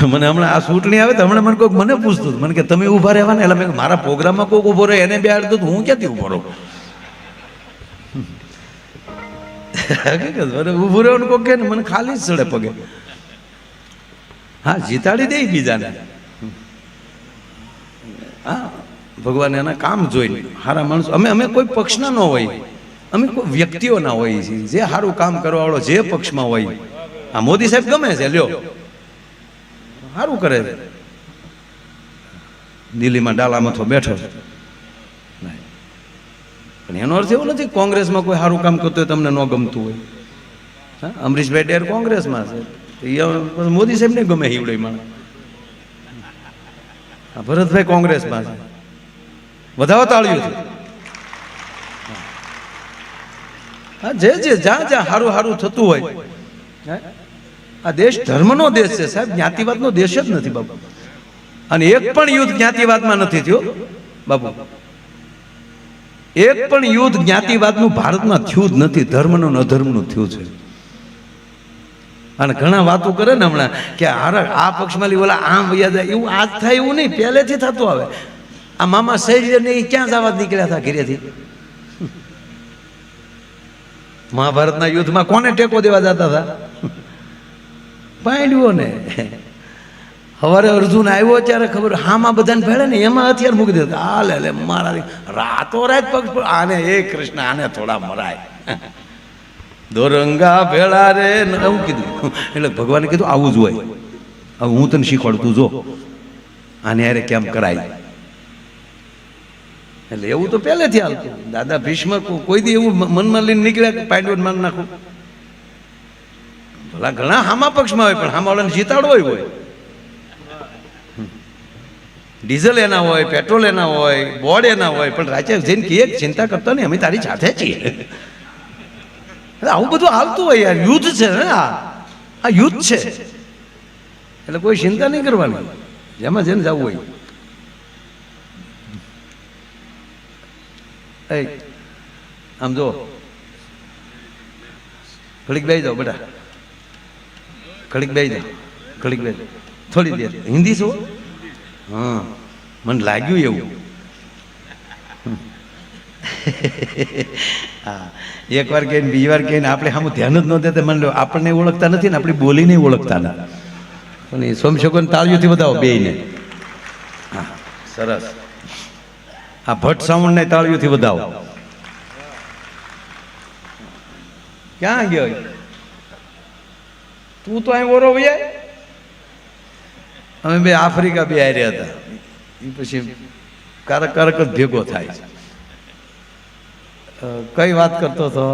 મને હમણાં આ ચૂંટણી આવે તો હમણાં મને કોઈક મને પૂછતું હતું, મને કે તમે ઊભા રહેવા ને, એટલે મેં મારા પ્રોગ્રામમાં કોઈક ઊભો રહે એને બેહાડતું તો હું ક્યાંથી ઊભો રહું? ઊભું રહેવાનું કોઈક કે મને ખાલી જ ચડે પગે. હા, જીતાડી દે બીજાને. હા, ભગવાન એના કામ જોઈને સારા માણસો. અમે કોઈ પક્ષના ન હોય, અમે કોઈ વ્યક્તિઓના હોઈએ છીએ જે સારું કામ કરવા વાળો જે પક્ષમાં હોય. આ મોદી સાહેબ ગમે છે, લ્યો સારું કરે છે, દિલ્હીમાં ડાલામાં બેઠો છે, પણ એનો અર્થ એવો નથી કોંગ્રેસમાં કોઈ સારું કામ કરતું હોય તમને ન ગમતું હોય. હા, અમરીશભાઈ ડેર કોંગ્રેસમાં છે, મોદી સાહેબ ને ગમે હીવડે માણસ. ભરતભાઈ કોંગ્રેસમાં છે, વધાવો તાળ્યું. હા, જે જ્યાં જ્યાં સારું સારું થતું હોય. આ દેશ ધર્મનો દેશ છે સાહેબ, જ્ઞાતિવાદનો દેશ જ નથી બાબુ. અને એક પણ યુદ્ધ જ્ઞાતિવાદમાં નથી થયો બાબુ. એક પણ યુદ્ધ જ્ઞાતિવાદનું ભારતમાં થયું જ નથી, ધર્મનું અધર્મનું થયું છે. અને ઘણા વાતો કરે ને હમણાં કે આ પક્ષમાં લી ઓલા આમ વૈયા જાય, એવું આજ થાય એવું નહીં, પહેલેથી થતું આવે. આ મામા શૈલ્ય ને ક્યાં જવા નીકળ્યા હતા ઘરેથી? મહાભારતના યુદ્ધમાં કોને ટેકો દેવા જતા હતા? પાંડવો ને. સવારે અર્જુન આવ્યો ત્યારે ખબર હામાં બધાને ભેળે ને એમાં હથિયાર મૂકી દેતા. આ લે મારા રાતો રાત પગ આને એ કૃષ્ણ આને થોડા મરાય, દોરંગા ભેળા રે એવું કીધું. એટલે ભગવાને કીધું આવું જ હોય, હવે હું તને શીખવાડતું જો આને યારે કેમ કરાય. એટલે એવું તો પહેલેથી હાલતું. દાદા ભીષ્મ કોઈ દી એવું મનમાં લઈને નીકળ્યા પાંડવોને માન નાખું? ભલા ઘણા હામા પક્ષમાં હોય, પણ હામા વાળાને જીતાડવો હોય. ડીઝલ એના હોય, પેટ્રોલ એના હોય, બોર્ડ એના હોય, પણ રાજ્ય જઈને કે ચિંતા કરતો નહીં, અમે તારી સાથે છીએ. આવું બધું હાલતું હોય યાર. યુદ્ધ છે ને, આ યુદ્ધ છે, એટલે કોઈ ચિંતા નહીં કરવાની, જેમાં જેને જવું હોય. આમ જો ઘડીક બેસી જાઓ બેટા, ઘડીક બેસી જાઓ, ઘડીક બેસી જાઓ, થોડી દેર. હિન્દી શું? હા, મને લાગ્યું એવું. હા, એક વાર કહીને બીજી વાર કહીને આપણે સામું ધ્યાન જ ન દેતા. મને આપણને ઓળખતા નથી ને આપણી બોલીને ઓળખતા નથી. પણ એ સોમશકોને તાળીઓથી બતાવો બેયને. હા, સરસ. આ ભટ્ટ સાઉન્ડને તાળીઓથી બતાવો. ક્યાં ગયો તું? તો અહીં ઓરો ભૈયા. અમે બે આફ્રિકા બે હાર્યા હતા, એ પછી કારક કારક જ ભેગો થાય. કઈ વાત કરતો હતો?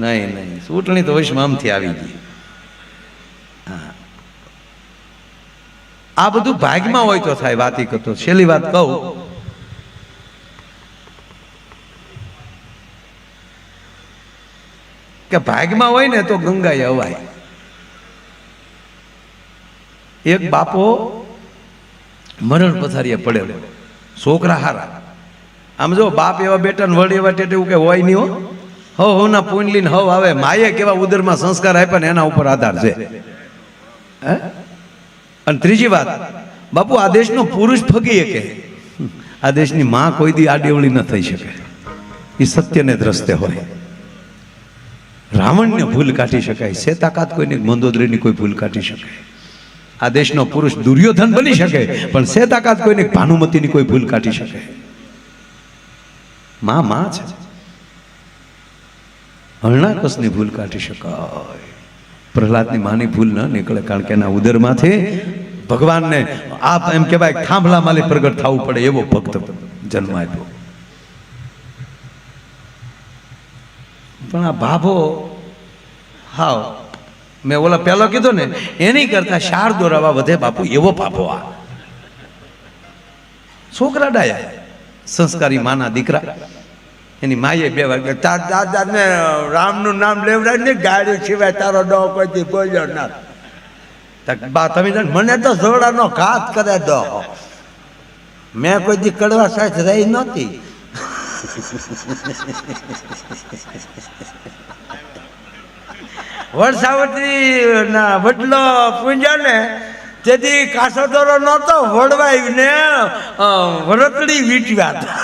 નહીં, ચૂંટણી તો વૈશ્વ આમથી આવી ગઈ. હા, આ બધું ભાગમાં હોય તો થાય. વાત કરતો છેલ્લી વાત કહું, કે ભાગમાં હોય ને તો ગંગાએ અવાય. એક બાપો મરણ પથારીએ પડેલો, છોકરા હારા. આમ જો બાપ એવા બેટા ને વડ એવા ટેટે એવું કે હોય નહીં હો. હવ ના પૂંડલી ને હવ આવે. માએ કેવા ઉદરમાં સંસ્કાર આપ્યા ને એના ઉપર આધાર છે. અને ત્રીજી વાત બાપુ, આ દેશનો પુરુષ ફગી કે આ દેશની માં કોઈ દી આડેવળી ન થઈ શકે. એ સત્યને દ્રષ્ટે હોય. રાવણને ભૂલ કાઢી શકાય, સે તાકાત કોઈને મંદોદરીની કોઈ ભૂલ કાઢી શકે. આ દેશનો પુરુષ દુર્યોધન બની શકે, પણ સે તાકાત કોઈને ભાનુમતીની કોઈ ભૂલ કાઢી શકે. માં છે. હરણાકસની ભૂલ કાઢી શકાય, પ્રહલાદની માની ભૂલ ન નીકળે, કારણ કે એના ઉદરમાંથી ભગવાનને આપ એમ કહેવાય થાંભલા માલી પ્રગટ થવું પડે એવો ભક્ત જન્મ આપ્યો. પણ આ ભાભો હાવ મેં ઓલા પહેલો કીધો ને એની કરતા શાર દોરાવા વધે બાપુ એવો ભાભો. આ છોકરા ડાયા, સંસ્કારી માના દીકરા. એની માએ બે વાર દાદાને રામનું નામ લેવડાય ને ગાડી સિવાય તારો ડો કોઈ બોલ્યો ના. બા તમે મને તો જોડાનો ઘાત કરે દો. મેં કોઈ દી કડવા સાથે રહી નહોતી. વડસાવતી ના વડલો પૂંજા ને તેથી કાસો દોરો નહોતો વડવાઈ ને વરતડી વીટવ્યા હતા.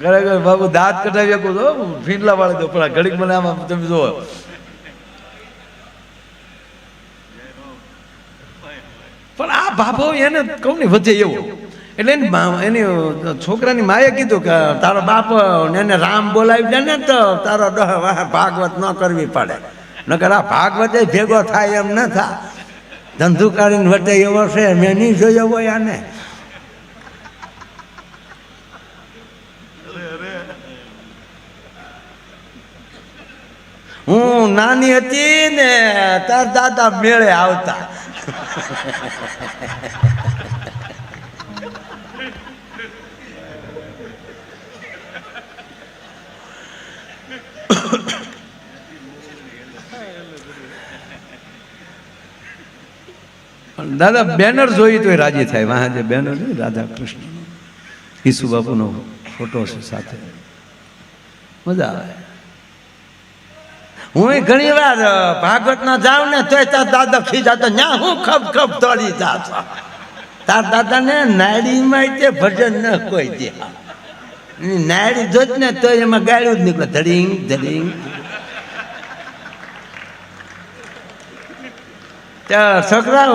ખરેખર બાબુ દાંત કઢાવી શકો છો ફીંડલા વાળે તો પણ ઘડીક મને આમાં તમે જુઓ પણ આ બાબો એને કહું ને વધે એવું એટલે એની છોકરાની માએ કીધું કે તારો બાપ એને રામ બોલાવી દે ને તો તારો ભાગવત ન કરવી પડે નકર આ ભાગવત ભેગો થાય એમ ન થાય ધંધુકારીને વટે એવો છે મેં નહીં જોયો હોય આને. હું નાની હતી ને તાર દાદા મેળે આવતા. દાદા બેનર જોઈ તો રાજી થાય. વાહ જે બેનર છે રાધા કૃષ્ણ ઈસુ બાપુનો ફોટો છે સાથે મજા આવે. હું ઘણી વાર ભાગવત ના જાઉં ને તો તાર દાદા ખીજાતો ન્યા હું ખપ ખપ દોડી જાતો. તાર દાદા ને નાડીમાં તે ભજન ન કોઈ દે નાડી જોત ને તો એમાં ગાળ્યું જ નીકળે ધડીંગ ધડીંગ. છોકરા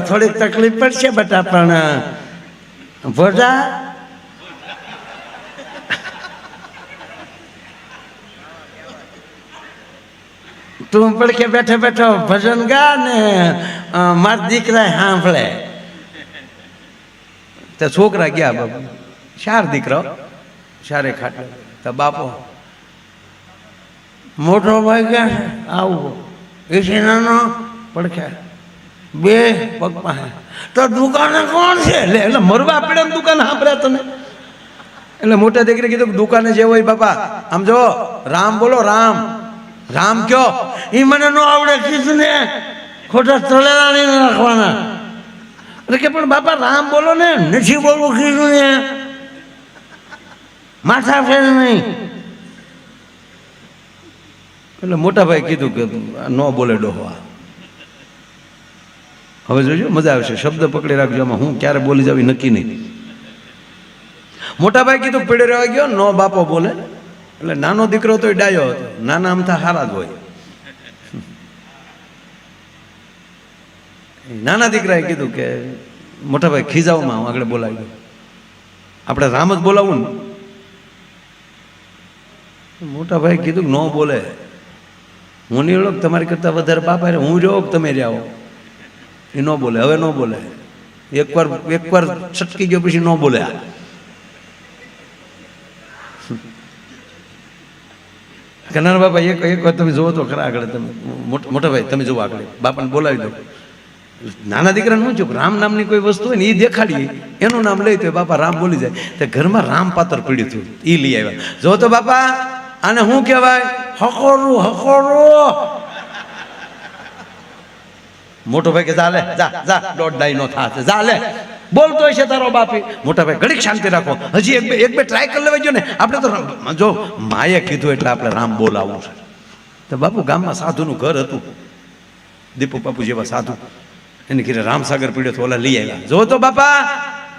થોડીક તકલીફ પડશે બટા પણ ભોજા તું પડકે બેઠો બેઠો ભજન ગા ને મારા દીકરા સાંભળે. તો છોકરા ગયા બાપુ 4 દીકરાઓ 4 ખાટલે. તો બાપો મોટો ભાઈ ગયા આવું એસી નાનો પડખે 2 પગ પાસે. તો દુકાને કોણ છે એટલે મરવા પડે ને દુકાન સાંભળ્યા તને. એટલે મોટા દીકરી કીધું દુકાને જે હોય બાપા આમ જો રામ બોલો રામ રામ કયો એ મને ન આવડે કીધું ને ખોટા તળેલા નહીં રાખવાના. એટલે કે પણ બાપા રામ બોલો ને નથી બોલવું કીધું ને માથા ફેર નહીં. એટલે મોટા ભાઈ કીધું કે ન બોલે ડોહવા. હવે જોજો મજા આવશે શબ્દ પકડી રાખજો આમાં હું ક્યારે બોલી જાવી નક્કી નહીં. મોટા ભાઈ કીધું પીડે રહેવા ગયો નો બાપો બોલે. એટલે નાનો દીકરો તો ડાયો હતો નાના અમથા હારા જ હોય. નાના દીકરાએ કીધું કે મોટા ભાઈ ખીજાવમાં આગળ બોલાવી દો આપણે રામ જ બોલાવું ને. મોટા ભાઈ કીધું કે ન બોલે હું નહીં ઓળખ તમારી કરતા વધારે બાપા હું રહ્યો તમે રહ્યા એ ન બોલે. હવે ન બોલે એકવાર છટકી ગયો પછી ન બોલે. નાના બાપા એક વાર તમે જોવો તો ખરા આગળ તમે મોટા ભાઈ તમે જોવો આગળ બાપાને બોલાવી દો. નાના દીકરાને શું છું રામ નામની કોઈ વસ્તુ હોય ને એ દેખાડીએ એનું નામ લઈ તો બાપા રામ બોલી જાય. તો ઘરમાં રામ પાત્ર પીડ્યું હતું એ લઈ આવ્યા. જો તો બાપા આને શું કહેવાય હકોરું હકોરું. મોટો ભાઈ કે જા લે જા જા દોઢ ડાઈ નો થાશે જા લે બોલતો હશે તારો બાપી. મોટા ભાઈ ઘડીક શાંતિ રાખો હજી એક બે ટ્રાય કરી લેવા જો ને આપણે તો જો માએ કીધું એટલે આપણે રામ બોલાવવું છે. તો બાપુ ગામમાં સાધુનું ઘર હતું દીપુ બાપુ જેવા સાધુ એને ઘરે રામસાગર પીડ્યો તો ઓલા લઈ આવ્યા. જો તો બાપા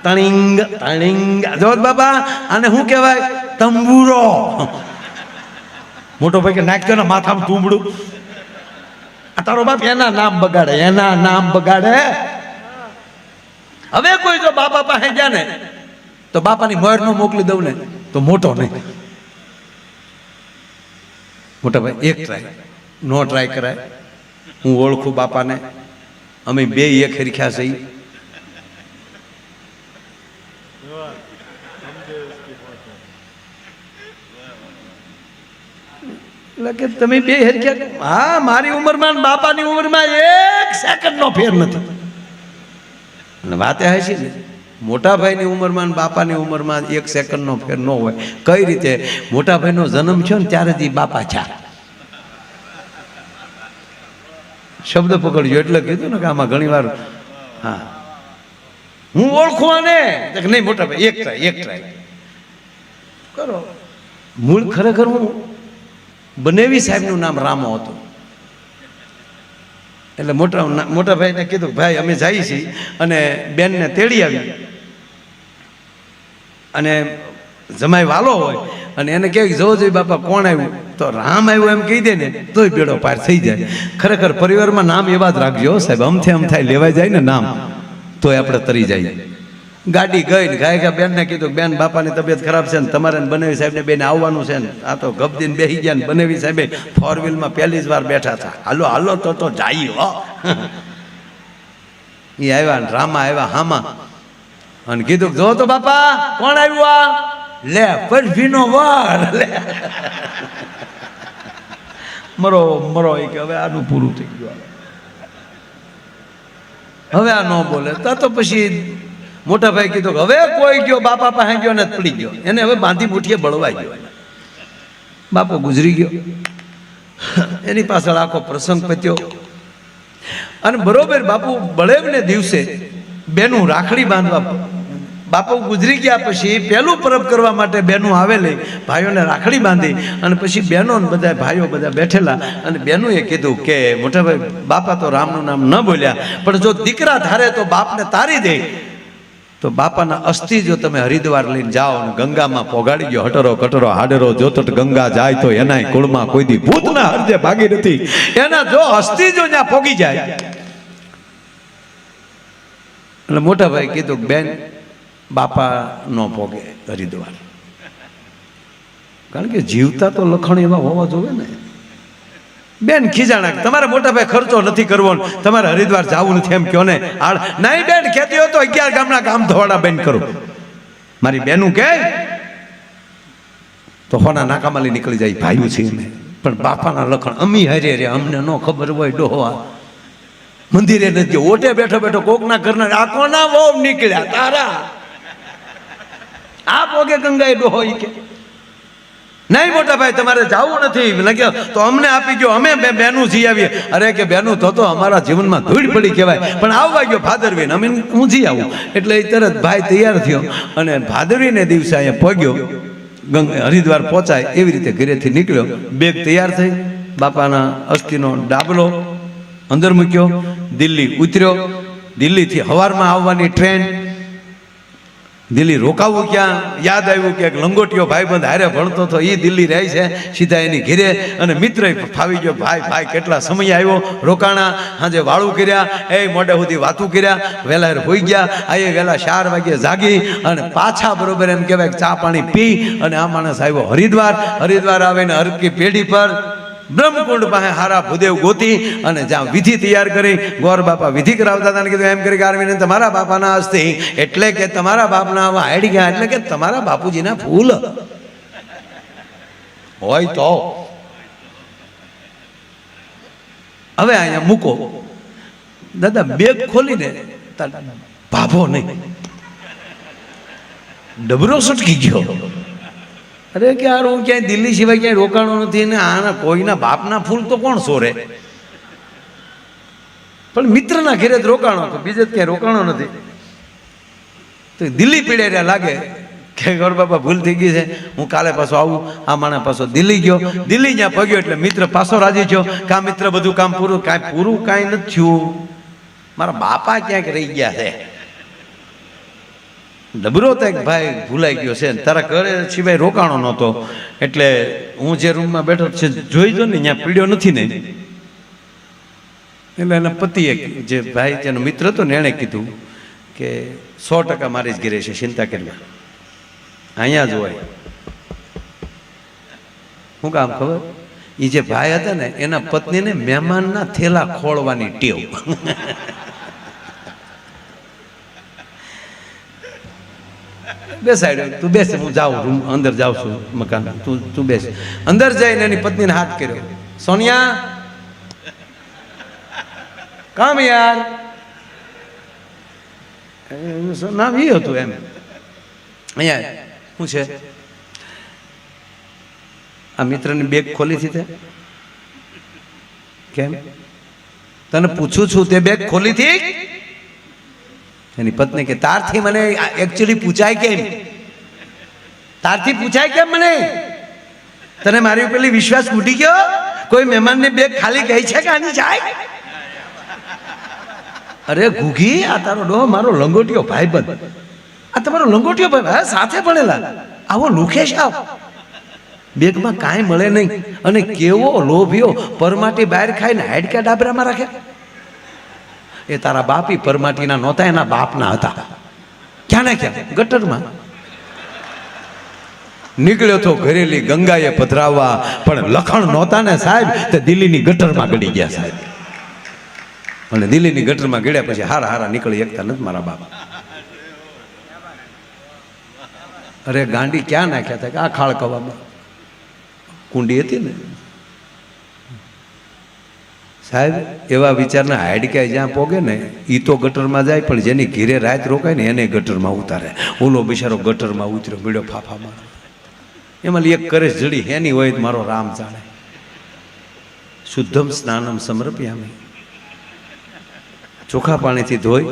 તણિંગ તણિંગ જો બાપા આને શું કહેવાય તંબુરો. મોટો ભાઈ કે નાખ્યો ને માથામાં તુંબડું. તારો બાપ એના નામ બગાડે એના નામ બગાડે. હવે કોઈ જો બાપા પાસે ગયા ને તો બાપાની મોર નો મોકલી દઉં ને તો મોટો નહીં. મોટા ભાઈ એક ટ્રાય નો ટ્રાય કરાય. હું ઓળખું બાપાને અમે બે એક હરખ્યા છે. એટલે કે તમે બે હરખ્યા હા મારી ઉંમરમાં બાપાની ઉંમરમાં 1 સેકન્ડ નો ફેર નથી. અને વાતે હશે ને મોટા ભાઈની ઉંમરમાં બાપાની ઉંમરમાં 1 સેકન્ડનો ફેર ન હોય. કઈ રીતે મોટા ભાઈનો જન્મ થયો ને ત્યારે જ બાપા છે. શબ્દ પકડજો એટલે કીધું ને કે આમાં ઘણી વાર હા હું ઓળખું આને નહીં મોટા ભાઈ એક ટ્રાય કરો. મૂળ ખરેખર હું બનેવી સાહેબનું નામ રામો હતું. એટલે મોટા ભાઈને કીધું ભાઈ અમે જઈએ છીએ અને બેનને તેડી આવી અને જમાઈ વાલો હોય અને એને કહે જોવો જોઈએ બાપા કોણ આવ્યું, તો રામ આવ્યું એમ કહી દે ને તોય બેડો પાર થઈ જાય. ખરેખર પરિવારમાં નામ એવા જ રાખજો સાહેબ, અમથે અમ થાય લેવાઈ જાય ને નામ તોય આપણે તરી જાય. ગાડી ગઈ ને ગાય બેનને કીધું બેન બાપાની તબિયત ખરાબ છે ને તમારે બનેવી સાહેબને બેન આવવાનું છે ને આ તો ગબદીને બેસી ગયા ને બનેવી સાહેબે 4 વ્હીલમાં પહેલી જ વાર બેઠા હતા. હાલો હાલો તો જાય હો. એ આવ્યા ને રામા આવ્યા હામાં અને કીધું જો તો બાપા કોણ આવ્યું આ લે પરફીનો વાર લે મરો મરો એ કે હવે આનું પૂરું થઈ ગયું, હવે આ ન બોલે તો પછી મોટા ભાઈ કીધું હવે કોઈ ગયો બાપા પાસે ગયો ને પડી ગયો, એને હવે બાંધી મુઠીએ બળવાઈ ગયો. બાપો ગુજરી ગયો, એની પાછળ આખો પ્રસંગ પત્યો. અને બરોબર બાપુ બળેવને દિવસે બેનું રાખડી બાંધવા, બાપુ ગુજરી ગયા પછી પહેલું પરબ કરવા માટે બેનું આવેલી, ભાઈઓને રાખડી બાંધી અને પછી બહેનો બધા ભાઈઓ બધા બેઠેલા અને બહેનોએ કીધું કે મોટા ભાઈ બાપા તો રામનું નામ ન બોલ્યા, પણ જો દીકરા ધારે તો બાપને તારી દે, તો બાપાના અસ્થિ જો તમે હરિદ્વાર લઈને જાઓ અને ગંગામાં પોગાડી ગયો, હટરો કટરો હાડેરો જોતટ ગંગા જાય તો એના કુળમાં કોઈ દી ભૂત ના હરજે ભાગી નથી, એના જો અસ્થિ જો ત્યાં પોગી જાય. એટલે મોટા ભાઈ કીધું બેન બાપા નો પોગે હરિદ્વાર, કારણ કે જીવતા તો લખણ એવા હોવા જોઈએ ને. બેન ખીજાણા તમારા મોટા ભાઈ ખર્ચો નથી કરવો, તમારે હરિદ્વાર જવું નથી એમ કયો ને. નહીં બેન કહેતી હોય તો 11 ગામના કામ ધોવાડા બેન કરું. મારી બેનું કે તો હોના નાકામાલી નીકળી જાય ભાઈઓ છે મેં, પણ બાપાના લખણ અમી હારે રે અમને ન ખબર હોય ડોહવા મંદિરે નથી ગયો, ઓટે બેઠો બેઠો કોકના ઘરના આ કોના વહુ નીકળ્યા તારા આ પોગે ગંગાએ ડોહો કે નહીં મોટા ભાઈ તમારે જવું નથી લગ્યો તો અમને આપી ગયો, અમે બેનું જી આવીએ. અરે કે બેનું તો અમારા જીવનમાં ધૂળ પડી કહેવાય, પણ આવવા ગયો ભાદરવીને અમે હું જી આવું. એટલે એ તરત ભાઈ તૈયાર થયો અને ભાદરવીને દિવસે અહીંયા પહોંચ્યો, હરિદ્વાર પહોંચાય એવી રીતે ઘરેથી નીકળ્યો. બેગ તૈયાર થઈ, બાપાના અસ્થિનો ડાબલો અંદર મૂક્યો, દિલ્હી ઉતર્યો. દિલ્હીથી સવારમાં આવવાની ટ્રેન, દિલ્હી રોકાવું ક્યાં યાદ આવ્યું કે એક લંગોટીયો ભાઈબંધ હારે ભણતો હતો, એ દિલ્હી રહે છે, સીધા એની ઘેરે. અને મિત્ર ફાવી ગયો, ભાઈ કેટલા સમય આવ્યો, રોકાણા, સાંજે વાળું કર્યા, એ મોઢે સુધી વાતું કર્યા, વહેલા હોઈ ગયા. આ વહેલા 4 વાગે જાગી અને પાછા બરોબર એમ કહેવાય ચા પાણી પી અને આ માણસ આવ્યો હરિદ્વાર. હરિદ્વાર આવીને હરકી પેઢી પર બ્રહ્મકુંડ પાસે હારા ભૂદેવ ગોતી અને જ્યાં વિધિ તૈયાર કરી, ગોર બાપા વિધિ કરાવતા હતા. કીધું એમ કરી આરવીને તમારા બાપાના હસ્તે, એટલે કે તમારા બાપના હાડી ગયા, એટલે કે તમારા બાપુજીના ફૂલ હોય તો હવે અહીંયા મૂકો. દાદા બેગ ખોલીને ભાભો નહીં, ડબરો સટકી ગયો. અરે કે યાર હું ક્યાંય દિલ્હી સિવાય ક્યાંય રોકાણો નથી ને આના કોઈના બાપના ફૂલ તો કોણ સોરે, પણ મિત્રના ઘેરે જ રોકાણો, તો બીજે જ ક્યાંય રોકાણો નથી. તો દિલ્હી પીડે લાગે કે ગોર બાપા ભૂલ થઈ ગઈ છે, હું કાલે પાછો આવું. આ માણસ પાછો દિલ્હી ગયો, દિલ્હી જ્યાં પગ્યો એટલે મિત્ર પાછો રાજી થયો કે આ મિત્ર બધું કામ પૂરું, કાંઈ નથી થયું, મારા બાપા ક્યાંક રહી ગયા છે. ડબરો તો એક ભાઈ ભૂલાઈ ગયો છે, તારા ઘરે સિવાય રોકાણો નહોતો, એટલે હું જે રૂમમાં બેઠો છે જોઈ જો ને ત્યાં પીડ્યો નથી ને. એટલે એના પતિએ જે ભાઈ જેનો મિત્ર હતો ને એણે કીધું કે 100% મારી જ ઘરે છે, ચિંતા કરી અહીંયા જ હોય. શું કામ ખબર? એ જે ભાઈ હતા ને એના પત્નીને મહેમાનના થેલા ખોળવાની ટેવ. બેસાડ્યો, તું બેસ, હું જાઉં રૂમ અંદર જાઉં છું મકાન, તું બેસ. અંદર જઈને એની પત્નીને હાથ કર્યો, સોનિયા કામ યાર, નામ એ હતું એમ. અહીંયા શું છે? આ મિત્રની બેગ ખોલી હતી તે કેમ? તને પૂછું છું, તે બેગ ખોલી હતી? એની પત્ની કે તારથી મને એકચ્યુઅલી પૂછાય કેમ? તારથી પૂછાય કેમ મને? તને મારી પેલી વિશ્વાસ ઉઠી ગયો? કોઈ મહેમાનની બેગ ખાલી ગઈ છે કે આની જાય? અરે ઘૂઘી, આ તારો ડો મારો લંગોટિયો ભાઈબંધ, આ તમારો લંગોટિયો ભાઈ સાથે ભણેલા, આવો લુખેશ આવ, બેગમાં કાંઈ મળે નહીં, અને કેવો લોભિયો પરમાટી બહાર ખાઈને હાડકા ડાબરામાં રાખે. એ તારા બાપી પરમાટીના નહોતા, એના બાપના હતા. ક્યાં ને ક્યાં ગટરમાં નીકળ્યો તો ઘરેલી ગંગાએ પધરાવવા, પણ લખણ નહોતા ને સાહેબ, તે દિલ્હીની ગટરમાં ગળી ગયા સાહેબ. અને દિલ્હીની ગટરમાં ગળ્યા પછી હારા હારા નીકળી એકતા નથી મારા બાપ. અરે ગાંડી ક્યાં નાખ્યા હતા કે આ ખાળ કવામાં કુંડી હતી ને સાહેબ. એવા વિચારના હાડકા જ્યાં પોગે ને એ તો ગટરમાં જાય, પણ જેની ઘીરે રાત રોકાય ને એને ગટરમાં ઉતારે. ઓલો બિચારો ગટરમાં ઉતર્યો, બીડો ફાફામાં. એમાં એક કરે જડી એની હોય તો મારો રામ જાણે. શુદ્ધમ સ્નાનમ સમર્પ્યામિ, ચોખ્ખા પાણીથી ધોઈ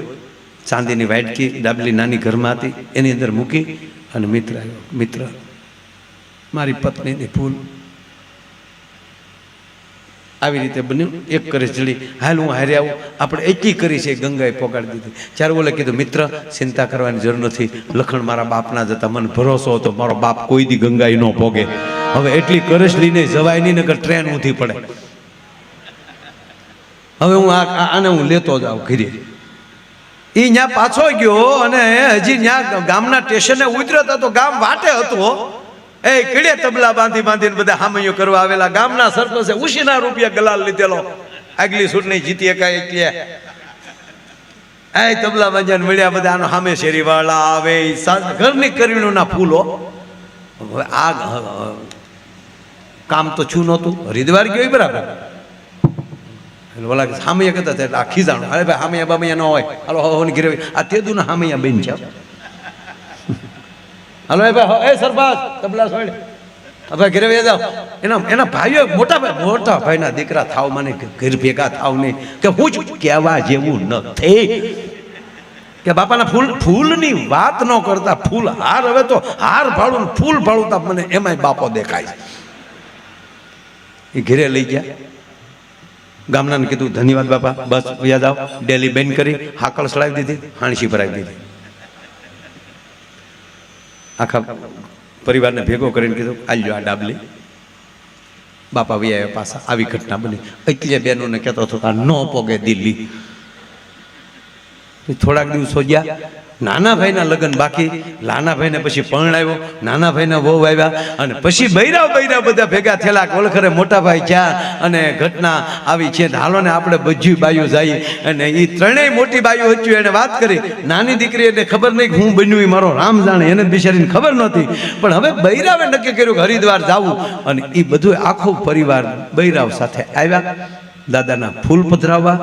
ચાંદીની વાટકી ડાબલી નાની ઘરમાં હતી એની અંદર મૂકી અને મિત્ર આવ્યો. મિત્ર મારી પત્નીની ભૂલ, આવી રીતે બન્યું. એક કરે જડી, હાલ હું હારે આવું, આપણે એકી કરી છે ગંગાએ પોગાડી દીધી. ત્યારે બોલે કીધું મિત્ર ચિંતા કરવાની જરૂર નથી, લખણ મારા બાપના જ હતા, મને ભરોસો હતો મારો બાપ કોઈ દી ગંગાએ ન પોગે. હવે એટલી કરશ લઈને જવાય નહીં, નકર ટ્રેન ઊંધી પડે. હવે હું આને હું લેતો જાઉં ઘરે. એ ત્યાં પાછો ગયો અને હજી ત્યાં ગામના સ્ટેશને ઉતર્યો હતો તો ગામ વાટે હતો. એ કીડે તબલા બાંધી બાંધીને બધા હામૈયો કરવા આવેલા. ગામના સરપંચે ઉશીના રૂપિયા ગલાલ લીધેલો, આગલી ચૂંટણી જીતી એકાય એટલે એ તબલા બાંધ્યા મળ્યા બધા. આનો સામે શેરીવાળા આવે, ઘરની કરીણુના ફૂલો. આ કામ તો છું નહોતું, હરિદ્વાર ગયો બરાબર. ઓલા હામૈયા કહેતા હતા, આ ખીજાણું, અરે ભાઈ હામૈયા બામૈયા ન હોય, હાલો હવાની ઘરે આ તેદુના હામૈયા બેન છે. હાલો એ ભાઈ, એ સરપંચ તબલા છોડ, હવે ઘરે વહી જાઓ. એના ભાઈઓ મોટા ભાઈના દીકરા થાવ, મને ઘર ભેગા થાવ નહીં કે હું જ કહેવા જેવું નથી કે બાપાના ફૂલની વાત ન કરતા, ફૂલ હાર, હવે તો હાર ભાડું ફૂલ ભાડું મને એમાંય બાપો દેખાય. એ ઘરે લઈ ગયા. ગામનાને કીધું ધન્યવાદ બાપા, બસ યાદ આવ. ડેલી બેન કરી, હાકળ સડાવી દીધી, હાણસી ભરાવી દીધી. આખા પરિવારને ભેગો કરીને કીધું આલ્યો આ ડાબલી. બાપા વૈયા પાછા. આવી ઘટના બની. એટલે બહેનોને કહેતો હતો આ ન પોગે દિલ્હી. થોડાક દિવસો ગયા, નાના ભાઈના લગ્ન બાકી. નાના ભાઈને પછી પરણાવ્યો, નાના ભાઈના વહુ આવ્યા, અને પછી બૈરા બધા ભેગા થયેલા. ઓળખરે મોટા ભાઈ ક્યાં, અને ઘટના આવી છે. હાલો ને આપણે બધી બાયું જઈએ. અને એ ત્રણેય મોટી બાયું હતી. એને વાત કરી. નાની દીકરી એને ખબર નહીં હું બન્યું, એ મારો રામ જાણે, એને બિચારીને ખબર નહોતી. પણ હવે બૈરાવે નક્કી કર્યું કે હરિદ્વાર જવું. અને એ બધું આખો પરિવાર બૈરાવ સાથે આવ્યા દાદાના ફૂલ પધરાવવા.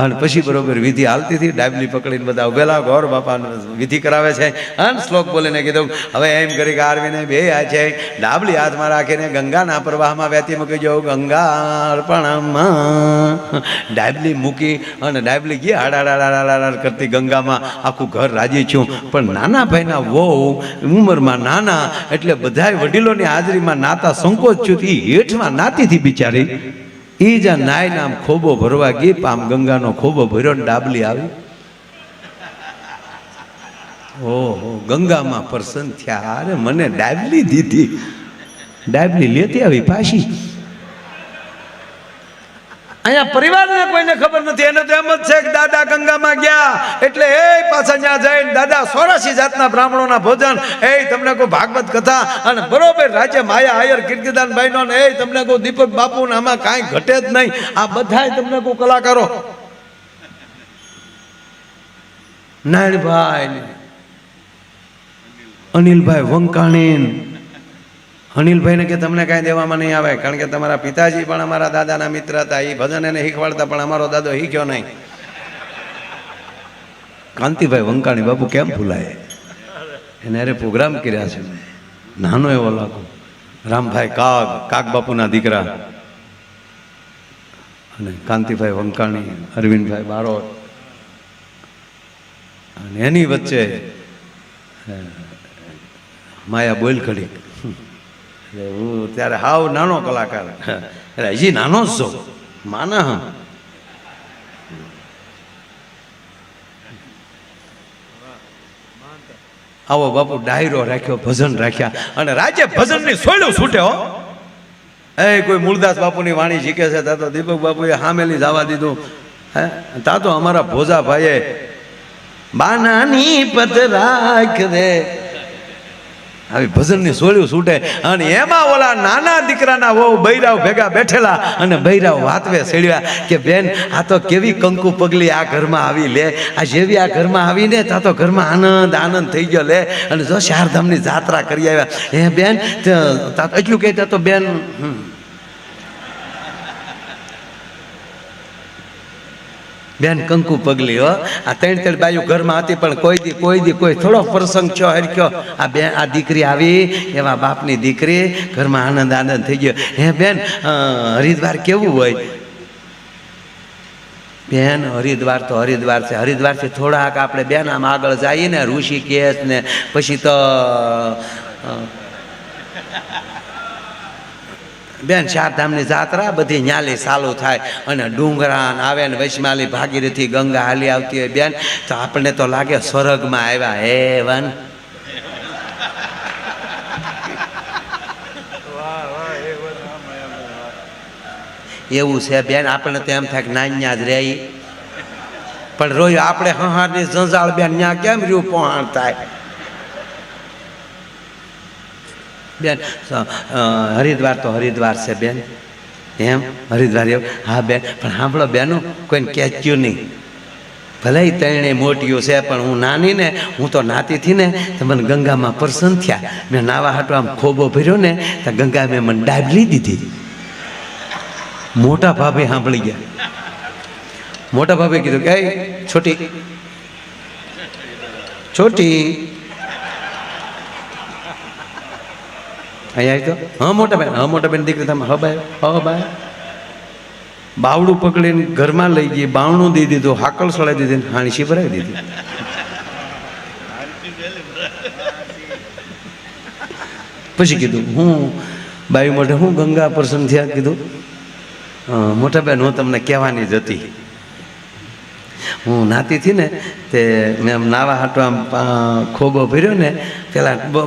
અને પછી બરોબર વિધિ હાલતી હતી. ડાબલી પકડીને બધા ઉભેલા, ગૌર બાપાને વિધિ કરાવે છે. અને શ્લોક બોલીને કીધું હવે એમ કરી કે આરવીને બે આ છે, ડાબલી હાથમાં રાખીને ગંગાના પ્રવાહમાં વહેતી મૂકી જાઓ. ગંગા અર્પણમાં ડાબલી મૂકી અને ડાબલી ગઈ હાડાડાડાડાડ કરતી ગંગામાં. આખું ઘર રાજી છું. પણ નાના ભાઈના વહુ ઉંમરમાં નાના, એટલે બધાય વડીલોની હાજરીમાં નાતા સંકોચ છું. એ હેઠમાં નાતી હતી બિચારી. એ જ્યાં નાય નામ ખોબો ભરવા ગઈ, આમ ગંગાનો ખોબો ભર્યો ને ડાબલી આવી. ઓહો, ગંગામાં પ્રસન્ન થયા. અરે મને ડાબલી દીધી. ડાબલી લેતી આવી પાછી. અહીંયા પરિવારને કોઈને ખબર નથી. એને તો એમ જ છે કે દાદા ગંગામાં ગયા એટલે એ પાછા ત્યાં જઈને દાદા 84 જાતના બ્રાહ્મણોના ભોજન, એ તમને કોઈ ભાગવત કથા, અને બરોબર રાજ્ય માયા આયર કીર્તિદાનભાઈ નો, એ તમને કોઈ દીપક બાપુ ને આમાં કાંઈ ઘટે જ નહીં. આ બધા તમને કોઈ કલાકારો, નારાયણભાઈ, અનિલભાઈ વંકાણી. અનિલભાઈને કે તમને કાંઈ દેવામાં નહીં આવે, કારણ કે તમારા પિતાજી પણ અમારા દાદાના મિત્ર હતા. એ ભજન એને શીખવાડતા, પણ અમારો દાદો શીખ્યો નહીં. કાંતિભાઈ વંકાણી બાપુ કેમ ભૂલાય, એને અરે પ્રોગ્રામ કર્યા છે. નાનો એવો લાગુ. રામભાઈ કાગ બાપુના દીકરા, અને કાંતિભાઈ વંકાણી, અરવિંદભાઈ બારોટ, અને એની વચ્ચે માયા બોલ ખડી. હું ત્યારે હાવ નાનો કલાકાર, એટલે હજી નાનો જ છો માના. હમ આવો બાપુ ડાયરો રાખ્યો, ભજન રાખ્યા, અને રાજ્ય ભજનની સોયલું છૂટે હો. એ કોઈ મૂળદાસ બાપુની વાણી શીખે છે તા તો દીપક બાપુએ હામેલી જવા દીધું. હે તા તો અમારા ભોજા ભાઈએ બાનાની પત રાખ રે, આવી ભજનની સોળ્યું છૂટે. અને એમાં ઓલા નાના દીકરાના વહુ બૈરાવ ભેગા બેઠેલા, અને બૈરાવ વાતવે સેડ્યા કે બેન આ તો કેવી કંકુ પગલી આ ઘરમાં આવી લે, આ જેવી આ ઘરમાં આવીને તા તો ઘરમાં આનંદ આનંદ થઈ ગયો લે. અને જો ચારધામની જાત્રા કરી આવ્યા. હે બેન એટલું કહેતા તો બેન બેન કંકુ પગલી હો. આ ત્રણ બાજુ ઘરમાં હતી, પણ કોઈ થોડો પ્રસંગ છો હરખ્યો. આ બેન આ દીકરી આવી, એવા બાપની દીકરી, ઘરમાં આનંદ થઈ ગયો. હે બેન હરિદ્વાર કેવું હોય? બેન હરિદ્વાર તો હરિદ્વાર છે, હરિદ્વારથી થોડાક આપણે બેન આમ આગળ જઈએ ને ઋષિકેશ ને પછી તો બેન ચારધામની જાત્રા બધી ન્યાલી ચાલુ થાય, અને ડુંગરા આવે ને વૈષ્માલી ભાગીરથી ગંગા હાલી આવતી હોય બેન, તો આપણને તો લાગે સ્વર્ગમાં આવ્યા. હે વન એવું છે બેન. આપણને તો એમ થાય કે નાન્યા જ રહી, પણ રોય આપણે હહારની જંજાળ બેન ત્યાં કેમ રહ્યું પહોંચ થાય બેન. હરિદ્વાર તો હરિદ્વાર છે બેન. એમ હરિદ્વાર એવું? હા બેન, પણ સાંભળો બેનું, કોઈને કહેચ્યું નહીં. ભલે ત્રણેય મોટીઓ છે, પણ હું નાની ને, હું તો નાતીથી ને તો મને ગંગામાં પ્રસન્ન થયા. મેં નાવા હાટો આમ ખોબો ભર્યો ને તો ગંગા મેં મને ડાબલી દીધી. મોટા ભાભી સાંભળી ગયા. મોટા ભાભી કીધું કે છોટી અહીંયા આવી તો હા મોટા બેન દીકરી તમે હબાય બાવડું પકડીને ઘરમાં લઈ ગઈ, બાવણું દઈ દીધું, હાકલ સળાઈ દીધી, હાણીસી ભરાવી દીધી. પછી કીધું હું બાયું મોઢે હું ગંગા પ્રસન્ન થયા. કીધું મોટા બેન હું તમને કહેવાની જ હતી. હું નાતી હતી ને તે મેં નાવા હાટો આમ ખોબો ભર્યો ને,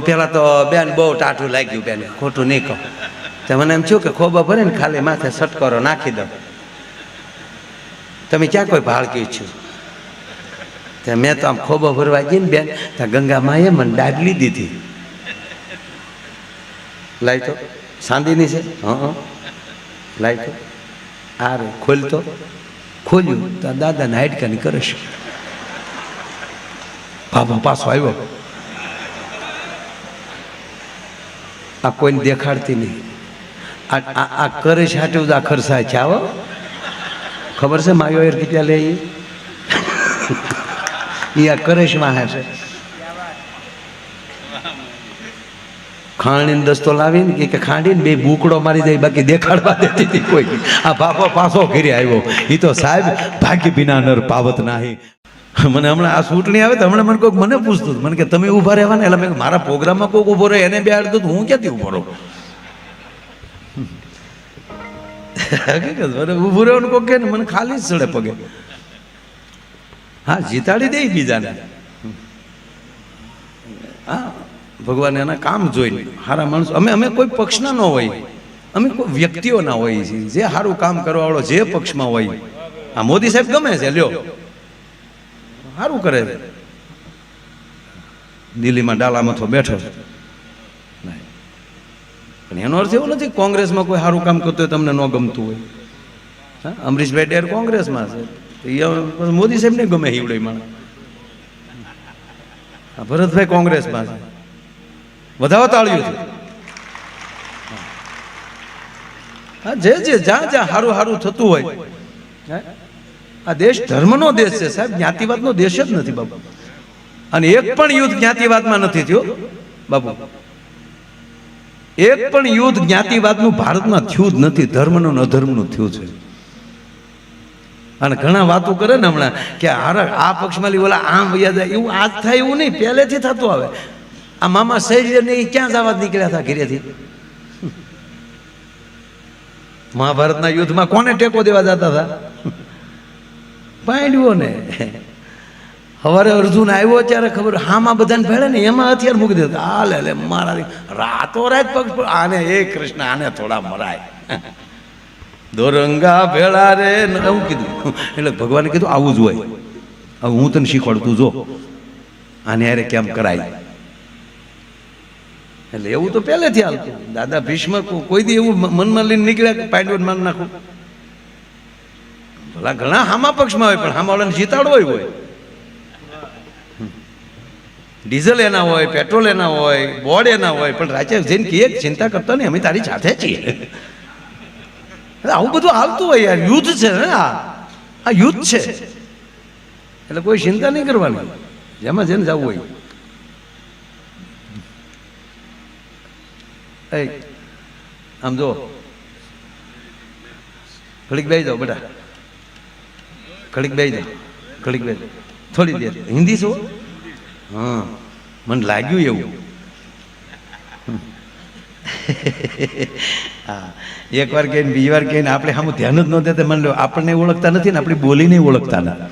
પેલા તો બેન બહુ ટાઢું લાગ્યું બેન, ખોટું નહીં કહું. તો મને એમ થયું કે ખોબો ભરે ને ખાલી માથે સટકરો નાખી દો, તમે ક્યાં કોઈ ભાળક્યું છું. તો મેં તો આમ ખોબો ભરવા ગઈ ને બેન, ત્યાં ગંગા માએ મને ડાબલી દીધી. લાઈ તો સાંદીની છે. હા લાઈ તો આ રે ખોલતો ખોલ્યું તો દાદાને હાડકાની કરશ. બાબા પાછો આવ્યો. આ કોઈને દેખાડતી નહીં. આ કરે છે હાટું આ ખરસાય છે. આવો ખબર છે માયો એર કેટલા લે એ આ કરે છે વાહે છે. ખાંડીને દસ્તો લાવીને કે ખાંડીને બે બુકડો મારી જાય, બાકી દેખાડવા દેતી હતી કોઈ. આ બાપો પાછો ઘરે આવ્યો. એ તો સાહેબ ભાગ્ય વિના નર પાવત નાહી. મને હમણાં આ ચૂંટણી આવે તો હમણાં મને કોઈક મને પૂછતું મને કે તમે ઊભા રહેવાના, એટલે મેં મારા પ્રોગ્રામમાં કોઈક ઊભો રહે એને બેહાડતું તો હું ક્યાંથી ઊભો રહું. ઊભું રહેવાનું કોઈક કે મને ખાલી જ ચડે પગે. હા જીતાડી દે બીજાને. હા ભગવાન એના કામ જોઈને સારા માણસો. અમે કોઈ પક્ષના ન હોય, અમે કોઈ વ્યક્તિઓના હોઈએ છીએ જે સારું કામ કરવાવાળો જે પક્ષમાં હોય. આ મોદી સાહેબ ગમે છે, લ્યો સારું કરે છે. દિલ્હીમાં ડાલામથો બેઠો છે, પણ એનો અર્થ એવો નથી કોંગ્રેસમાં કોઈ સારું કામ કરતું હોય તમને ન ગમતું હોય. હા અમરીશભાઈ ડેર કોંગ્રેસમાં છે, મોદી સાહેબ ને ગમે હીવડે માણસ. ભરતભાઈ કોંગ્રેસમાં છે, વધાવો તાળ્યું છે. હા જે જ્યાં સારું સારું થતું હોય. આ દેશ ધર્મનો દેશ છે સાહેબ, જ્ઞાતિવાદનો દેશ જ નથી બાબુ. અને એક પણ યુદ્ધ જ્ઞાતિવાદમાં નથી થયો બાબુ. એક પણ યુદ્ધ જ્ઞાતિવાદનું ભારતમાં થયું જ નથી, ધર્મનું અધર્મનું થયું છે. અને ઘણા વાતો કરે ને હમણાં કે આ પક્ષમાં લી ઓલા આમ વૈયા જાય, એવું આજ થાય એવું નહીં, પહેલેથી થતું આવે. આ મામા શૈલ્ય ને ક્યાં જવા નીકળ્યા હતા ઘરેથી. મહાભારતના યુદ્ધમાં કોને ટેકો દેવા જતા હતા? પાંડવો ને. સવારે અર્જુન આવ્યો ત્યારે ખબર હામાં બધાને ભેળે ને એમાં હથિયાર મૂકી દેતા. આ લે મારા રાતો રાત પગ આને એ કૃષ્ણ આને થોડા મરાય દોરંગા ભેળા રે એવું કીધું. એટલે ભગવાને કીધું આવું જ હોય. હવે હું તને શીખવાડતું જો આને યારે કેમ કરાય. એટલે એવું તો પહેલેથી હાલતું. દાદા ભીષ્મ કોઈ દી એવું મનમાં લઈને નીકળ્યા કે પાંડવોને માન નાખું. ભલા ઘણા હામા પક્ષમાં હોય પણ હામાવાળાને જીતાડવો હોય. ડીઝલ એના હોય, પેટ્રોલ એના હોય, બોર્ડ એના હોય, પણ રાજ્ય જઈને કે ચિંતા કરતો નહીં, અમે તારી સાથે છીએ. આવું બધું હાલતું હોય યાર. યુદ્ધ છે ને આ યુદ્ધ છે એટલે કોઈ ચિંતા નહીં કરવાની. જેમાં જેને જવું હોય. આમ જો ઘડીક બેસી જાઓ બેટા, ઘડીક બેસી જાઓ, ઘડીક બેસી જાઓ. થોડી દેર હિન્દી શું? હા મને લાગ્યું એવું. હા એક વાર કહીને બીજી વાર કહીને આપણે સામું ધ્યાન જ ન દેતા. મને આપણને ઓળખતા નથી ને આપણી બોલીને ઓળખતા નથી.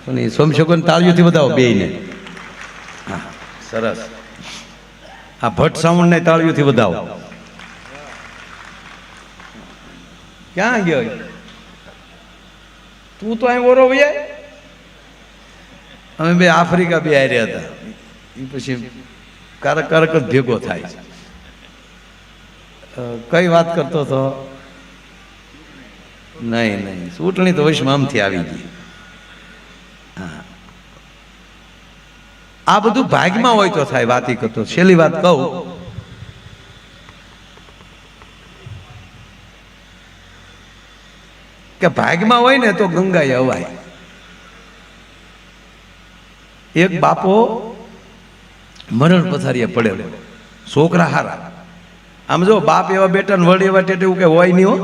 પણ એ સોમશકોને તાળીઓથી બતાવો બેયને. હા સરસ. આ ભટ્ટ સાઉન્ડને તાળીઓથી બતાવો. ક્યાં ગયો તું? તો અહીં ઓરો ભાઈ. અમે બે આફ્રિકા બે આવ્યા હતા. એ પછી કારક કારક જ ભેગો થાય. કઈ વાત કરતો હતો? નહીં ચૂંટણી તો વૈશ્વ આમથી આવી ગઈ. હા આ બધું ભાગમાં હોય તો થાય. વાત કરતો છેલ્લી વાત કહું. કે ભાગમાં હોય ને તો ગંગાએ અવાય. એક બાપો મરણ પથારીએ પડેલો, છોકરા હારા. આમ જો બાપ એવા બેટા ને વડ એવા ટેટે એવું કે હોય નહીં.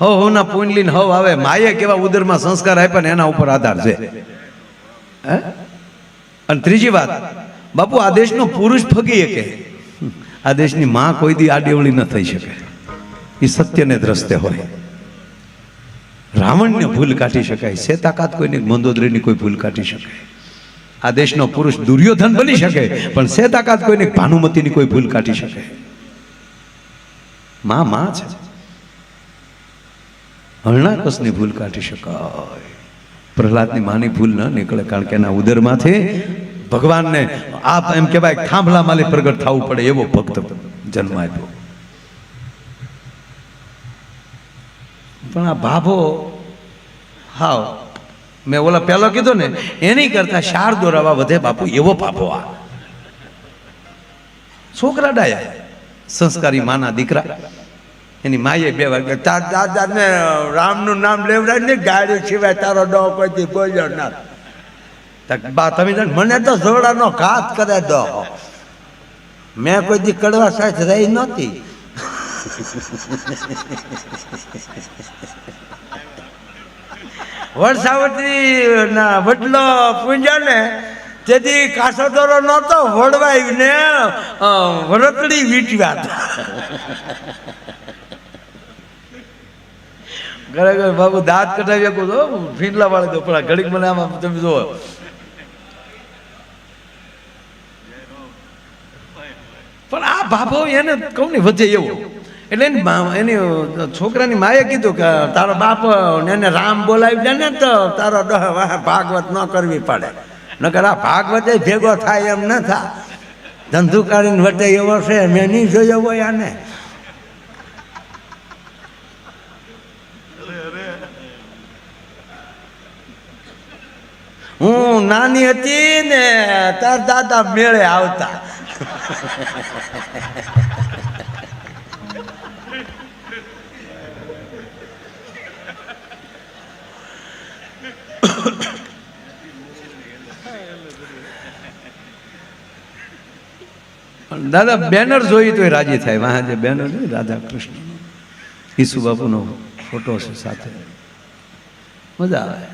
હો ના પૂંડલીને હવ આવે. માએ કેવા ઉદરમાં સંસ્કાર આપ્યા ને એના ઉપર આધાર છે. અને ત્રીજી વાત, બાપુ આ દેશનો પુરુષ ફગી કે આ દેશની માં કોઈ દી આડેવળી ન થઈ શકે. એ સત્યને દ્રષ્ટે હોય. રાવણને ભૂલ કાઢી શકાય, સે તાકાત કોઈને મંદોદરીની કોઈ ભૂલ કાઢી શકાય. આ દેશનો પુરુષ દુર્યોધન બની શકે પણ સે તાકાત કોઈને ભાનુમતીની કોઈ ભૂલ કાઢી શકે. માં છે. હરણાકસની ભૂલ કાઢી શકાય. પ્રહલાદની માની ભૂલ ન નીકળે કારણ કે એના ઉદરમાંથી ભગવાનને આપ એમ કહેવાય થાંભલા માલે પ્રગટ થવું પડે એવો ભક્ત જન્મ આપ્યો. પણ આ ભાભો હાવ મેં ઓલા પહેલો કીધો ને એની કરતા શાર દોરાવા વધે બાપુ એવો ભાભો. આ છોકરા ડાયા સંસ્કારી માના દીકરા. એની માએ બે વાર તાર દાદાને રામનું નામ લેવડાય ને ગાડી સિવાય તારો ડો કોઈથી બોલ્યો ના. બા તમે મને તો જોડાનો ઘાત કરે દો. મેં કોઈ દી કડવા સાથે રહી નહોતી. વરસાવતી ના વડલો પૂંજા ને તેથી કાસો દોરો નહોતો વડવાઈ ને વરતડી વીટવ્યા હતા. ખરેખર બાબુ દાંત કઢાવી શકો છો ફીંડલા વાળી તો પણ ઘડીક મને આમાં તમે જુઓ. પણ આ ભાભો એને કહું ને વધે એવું. એટલે એની છોકરાની માએ કીધું કે તારો બાપ એને રામ બોલાવી દે ને તો તારો ભાગવત ન કરવી પડે. નકર આ ભાગવત ભેગો થાય એમ ન થાય. ધંધુકારીને વટે એવો છે મેં નહીં જોયો હોય આને. હું નાની હતી ને તાર દાદા મેળે આવતા. દાદા બેનર જોઈ તો રાજી થાય. વાહ જે બેનર છે રાધા કૃષ્ણ ઈસુ બાપુનો ફોટો છે સાથે, મજા આવે.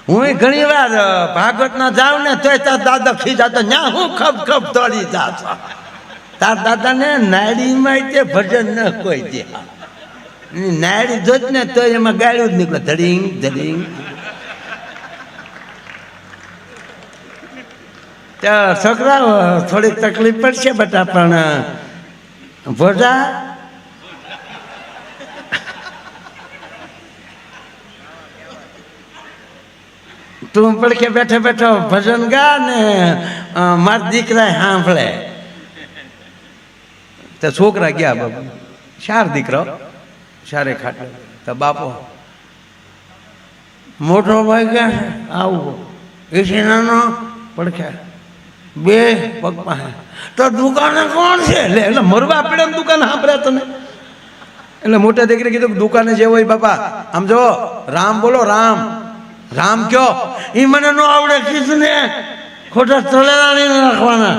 હું ઘણી વાર ભાગવત ના જાઉં ને તો તાર દાદા ખીજાતો ન્યા હું ખપ ખપ દોડી જાતો. તાર દાદા ને નાડીમાં તે ભજન ન કોઈ દે. નાયડી જોત ને તો એમાં ગાળ્યું જ નીકળે, ધડીંગ ધડીંગ. છોકરા થોડીક તકલીફ પડશે બટા, પણ ભોજા તું પડખે બેઠો બેઠો ભજન ગા ને માર દીકરા સાંભળે. તો છોકરા ગયા બાપુ, 4 દીકરાઓ 4 ખાટલે. તો બાપો મોટો ભાઈ ગયા આવું એસી નાનો પડખે 2 પગ પાસે. તો દુકાને કોણ છે? એટલે મરવા પડે ને દુકાન સાંભળ્યા તને. એટલે મોટા દીકરી કીધું દુકાને જે હોય બાપા આમ જો રામ બોલો, રામ રામ કયો. એ મને ન આવડે કીધું ને, ખોટા તળેલા નહીં રાખવાના.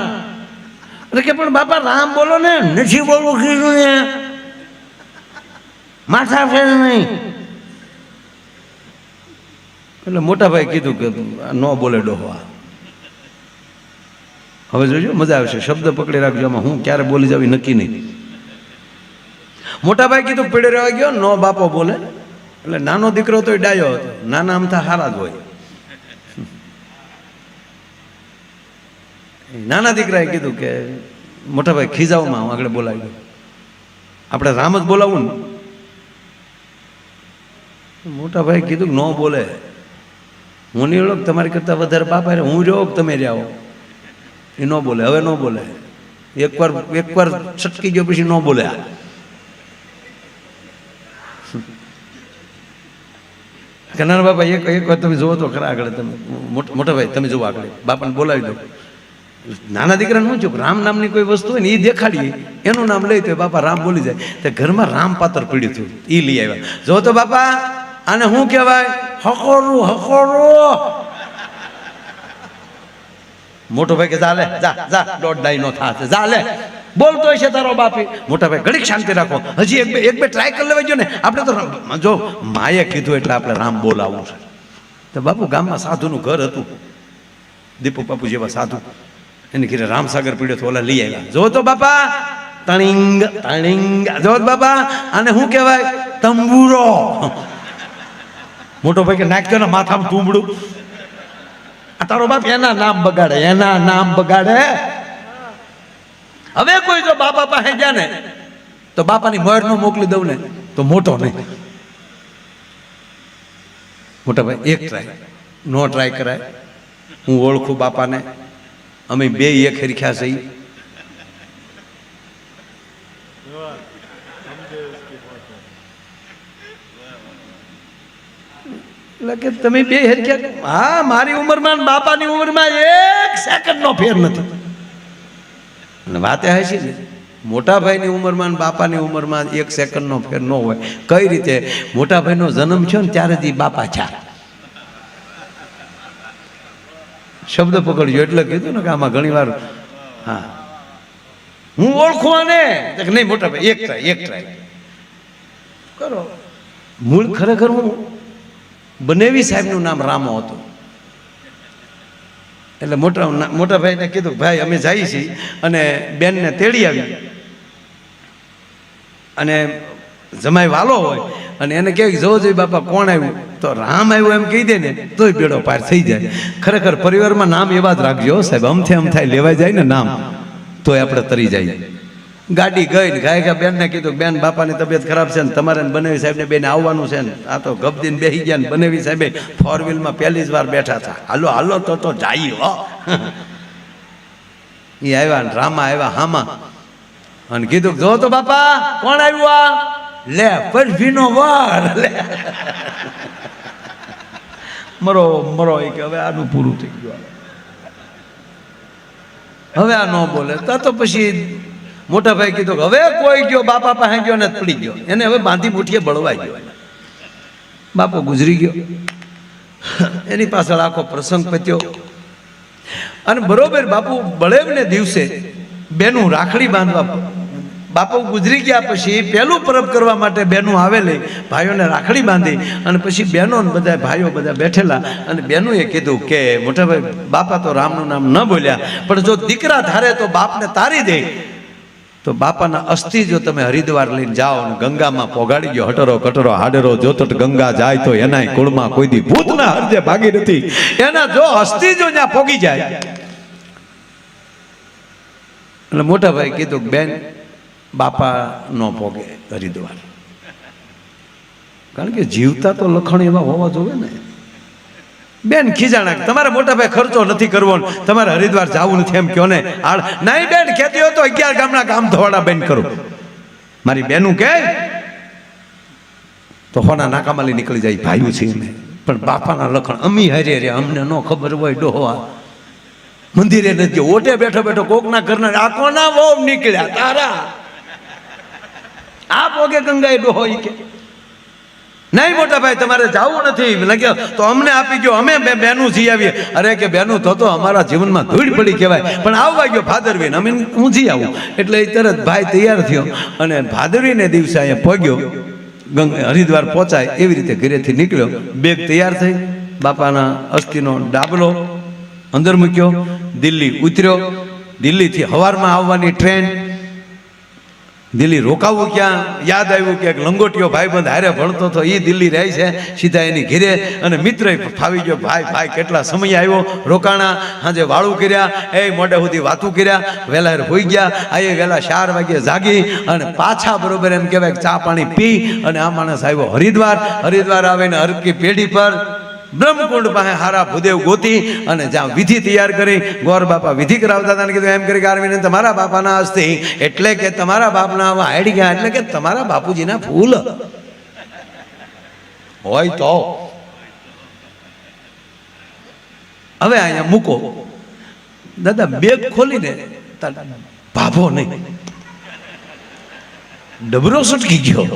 એટલે કે પણ બાપા રામ બોલો ને. નથી બોલવું કીધું ને, માથા ફેર નહીં. એટલે મોટા ભાઈ કીધું કે ન બોલે ડોહવા. હવે જોજો મજા આવશે, શબ્દ પકડી રાખજો. આમાં હું ક્યારે બોલી જાવી નક્કી નહીં. મોટા ભાઈ કીધું પીડે રહેવા ગયો, નો બાપો બોલે. એટલે નાનો દીકરો તો ડાયો હતો, નાના અમથા હારા જ હોય. નાના દીકરાએ કીધું કે મોટા ભાઈ ખીજાવમાં આગળ બોલાવી દો, આપણે રામ જ બોલાવું ને. મોટા ભાઈ કીધું કે ન બોલે, હું નહીં ઓળખ તમારી કરતા વધારે બાપા રે, હું રહ્યો તમે રહ્યા. એ ન બોલે, હવે ન બોલે. એકવાર છટકી ગયો પછી ન બોલે. નાના બાપા એક વાર તમે જોવો તો ખરા આગળ. તમે મોટા ભાઈ તમે જુઓ આગળ, બાપાને બોલાવી દો. નાના દીકરાને શું છું, રામ નામની કોઈ વસ્તુ હોય ને એ દેખાડીએ, એનું નામ લઈ તો બાપા રામ બોલી જાય. તો ઘરમાં રામ પાત્ર પડ્યું હતું, એ લઈ આવ્યા. જો તો બાપા આને શું કહેવાય? હકોરું હકોરું. મોટો ભાઈ કે જા લે, જા જા, 1.5 ડાઈ નો થાશે, જા લે. બોલતો હશે તારો બાપી. મોટા ભાઈ ઘડીક શાંતિ રાખો, હજી એક બે ટ્રાય કરી લેવા જો ને. આપણે તો જો માએ કીધું એટલે આપણે રામ બોલાવવું છે. તો બાપુ ગામમાં સાધુનું ઘર હતું, દીપુ બાપુ જેવા સાધુ. એને ઘરે રામસાગર પીડ્યો તો ઓલા લઈ આવ્યા. જો તો બાપા તણિંગ તણિંગ. જો બાપા આને શું કહેવાય? તંબુરો. મોટો ભાઈ કે નાખ્યો ને માથામાં તુંબડું. તારો બાપ એના નામ બગાડે, એના નામ બગાડે. હવે કોઈ જો બાપા પાસે ગયા ને તો બાપાની મોર નો મોકલી દઉં ને તો મોટો નહીં. મોટા ભાઈ એક ટ્રાય, નો ટ્રાય કરાય. હું ઓળખું બાપાને, અમે 2 એક હરખ્યા છે. એટલે કે તમે 2 હરખ્યા? હા, મારી ઉંમરમાં બાપાની ઉંમરમાં 1 સેકન્ડ નો ફેર નથી. અને વાતે હશે ને, મોટા ભાઈની ઉંમરમાં બાપાની ઉંમરમાં 1 સેકન્ડનો ફેર ન હોય. કઈ રીતે? મોટા ભાઈનો જન્મ થયો ને ત્યારે જ બાપા છે. શબ્દ પકડજો એટલે કીધું ને કે આમાં ઘણી વાર હા હું ઓળખું આને. નહીં મોટા ભાઈ એક ટ્રાય કરો. મૂળ ખરેખર હું બનેવી સાહેબનું નામ રામો હતું. એટલે મોટા ભાઈને કીધું ભાઈ અમે જઈએ છીએ અને બેનને તેડી આવી અને જમાઈ વાલો હોય અને એને કહે જો જોઈ બાપા કોણ આવ્યું, તો રામ આવ્યું એમ કહી દે ને તોય બેડો પાર થઈ જાય. ખરેખર પરિવારમાં નામ એવા જ રાખજો સાહેબ, અમથે અમથાય લેવાઈ જાય ને નામ તોય આપણે તરી જાય. ગાડી ગઈ ને ગાય બેનને કીધું બેન બાપાની તબિયત ખરાબ છે ને તમારે બનેવી સાહેબને બેન આવવાનું છે ને. આ તો ગબદીને બેસી ગયા ને બનેવી સાહેબે 4 વ્હીલમાં પહેલી જ વાર બેઠા હતા. હાલો હાલો તો જાય હો. એ આવ્યા ને રામા આવ્યા હામાં અને કીધું જો તો બાપા કોણ આવ્યું? આ લે પરભીનો વાર લે. મરો મરો એ કે હવે આનું પૂરું થઈ ગયું, હવે આ ન બોલે. તો પછી મોટા ભાઈ કીધું કે હવે કોઈ ગયો બાપા પાસે ગયો ને પડી ગયો, એને હવે બાંધી મુઠીએ બળવાઈ ગયો. બાપો ગુજરી ગયો, એની પાછળ આખો પ્રસંગ પત્યો. અને બરોબર બાપુ બળેવને દિવસે બેનું રાખડી બાંધવા, બાપુ ગુજરી ગયા પછી પહેલું પરબ કરવા માટે બેનું આવેલી, ભાઈઓને રાખડી બાંધી અને પછી બહેનો બધા ભાઈઓ બધા બેઠેલા. અને બહેનોએ કીધું કે મોટા ભાઈ બાપા તો રામનું નામ ન બોલ્યા, પણ જો દીકરા ધારે તો બાપને તારી દે. તો બાપાના અસ્થિ જો તમે હરિદ્વાર લઈને જાઓ અને ગંગામાં પોગાડી ગયો, હટરો કટરો હાડરો જોતટ ગંગા જાય તો એનાય કુળમાં કોઈ દી ભૂત ના હરજે ભાગી નથી. એના જો અસ્થિ જો ત્યાં પોગી જાય. એટલે મોટા ભાઈ કીધું બેન બાપા નો પોગે હરિદ્વાર, કારણ કે જીવતા તો લખણ એવા હોવા જોઈએ ને. બેન ખીજાણા, તમારા મોટા ભાઈ ખર્ચો નથી કરવો, તમારે હરિદ્વાર જવું નથી એમ કયો ને. નહીં બેન કહેતી હોય તો 11 ગામના કામ ધોવાડા બેન કરું. મારી બેનું કે તો હોના નાકામાલી નીકળી જાય, ભાઈઓ છે મેં. પણ બાપાના લખણ અમી હારે રે, અમને ન ખબર હોય ડોહવા મંદિરે નથી ગયો, ઓટે બેઠો બેઠો કોકના ઘરના આ કોના વહુ નીકળ્યા તારા, આ પોગે ગંગાએ ડોહો કે નહીં મોટા ભાઈ તમારે જવું નથી લગ્યો તો અમને આપી ગયો, અમે બેનું જી આવીએ. અરે કે બેનું તો અમારા જીવનમાં ધૂળ પડી કહેવાય, પણ આવવા ગયો ભાદરવીને, અમે હું જી આવું. એટલે એ તરત ભાઈ તૈયાર થયો અને ભાદરવીને દિવસે અહીંયા પહોંચ્યો, હરિદ્વાર પહોંચાય એવી રીતે ઘરેથી નીકળ્યો. બેગ તૈયાર થઈ, બાપાના અસ્થિનો ડાબલો અંદર મૂક્યો, દિલ્હી ઉતર્યો. દિલ્હીથી હવારમાં આવવાની ટ્રેન. દિલ્હી રોકાવું ક્યાં, યાદ આવ્યું કે એક લંગોટીયો ભાઈબંધ હારે ભણતો હતો, એ દિલ્હી રહે છે, સીધા એની ઘેરે. અને મિત્ર ફાવી ગયો, ભાઈ કેટલા સમય આવ્યો, રોકાણા, સાંજે વાળું કર્યા, એ મોઢે સુધી વાતું કર્યા, વહેલા હોઈ ગયા. આ વહેલા 4 વાગે જાગી અને પાછા બરોબર એમ કહેવાય ચા પાણી પી અને આ માણસ આવ્યો હરિદ્વાર. હરિદ્વાર આવીને હરકી પેઢી પર બ્રહ્મકુંડ પાસે હારા ભૂદેવ ગોતી અને જ્યાં વિધિ તૈયાર કરી, ગોર બાપા વિધિ કરાવતા હતા. કીધું એમ કરી આરવીને તમારા બાપાના અસ્થિ, એટલે કે તમારા બાપના હાડી ગયા, એટલે કે તમારા બાપુજીના ફૂલ હોય તો હવે અહીંયા મૂકો. દાદા બેગ ખોલીને ભાભો નહીં, ડબરો સટકી ગયો.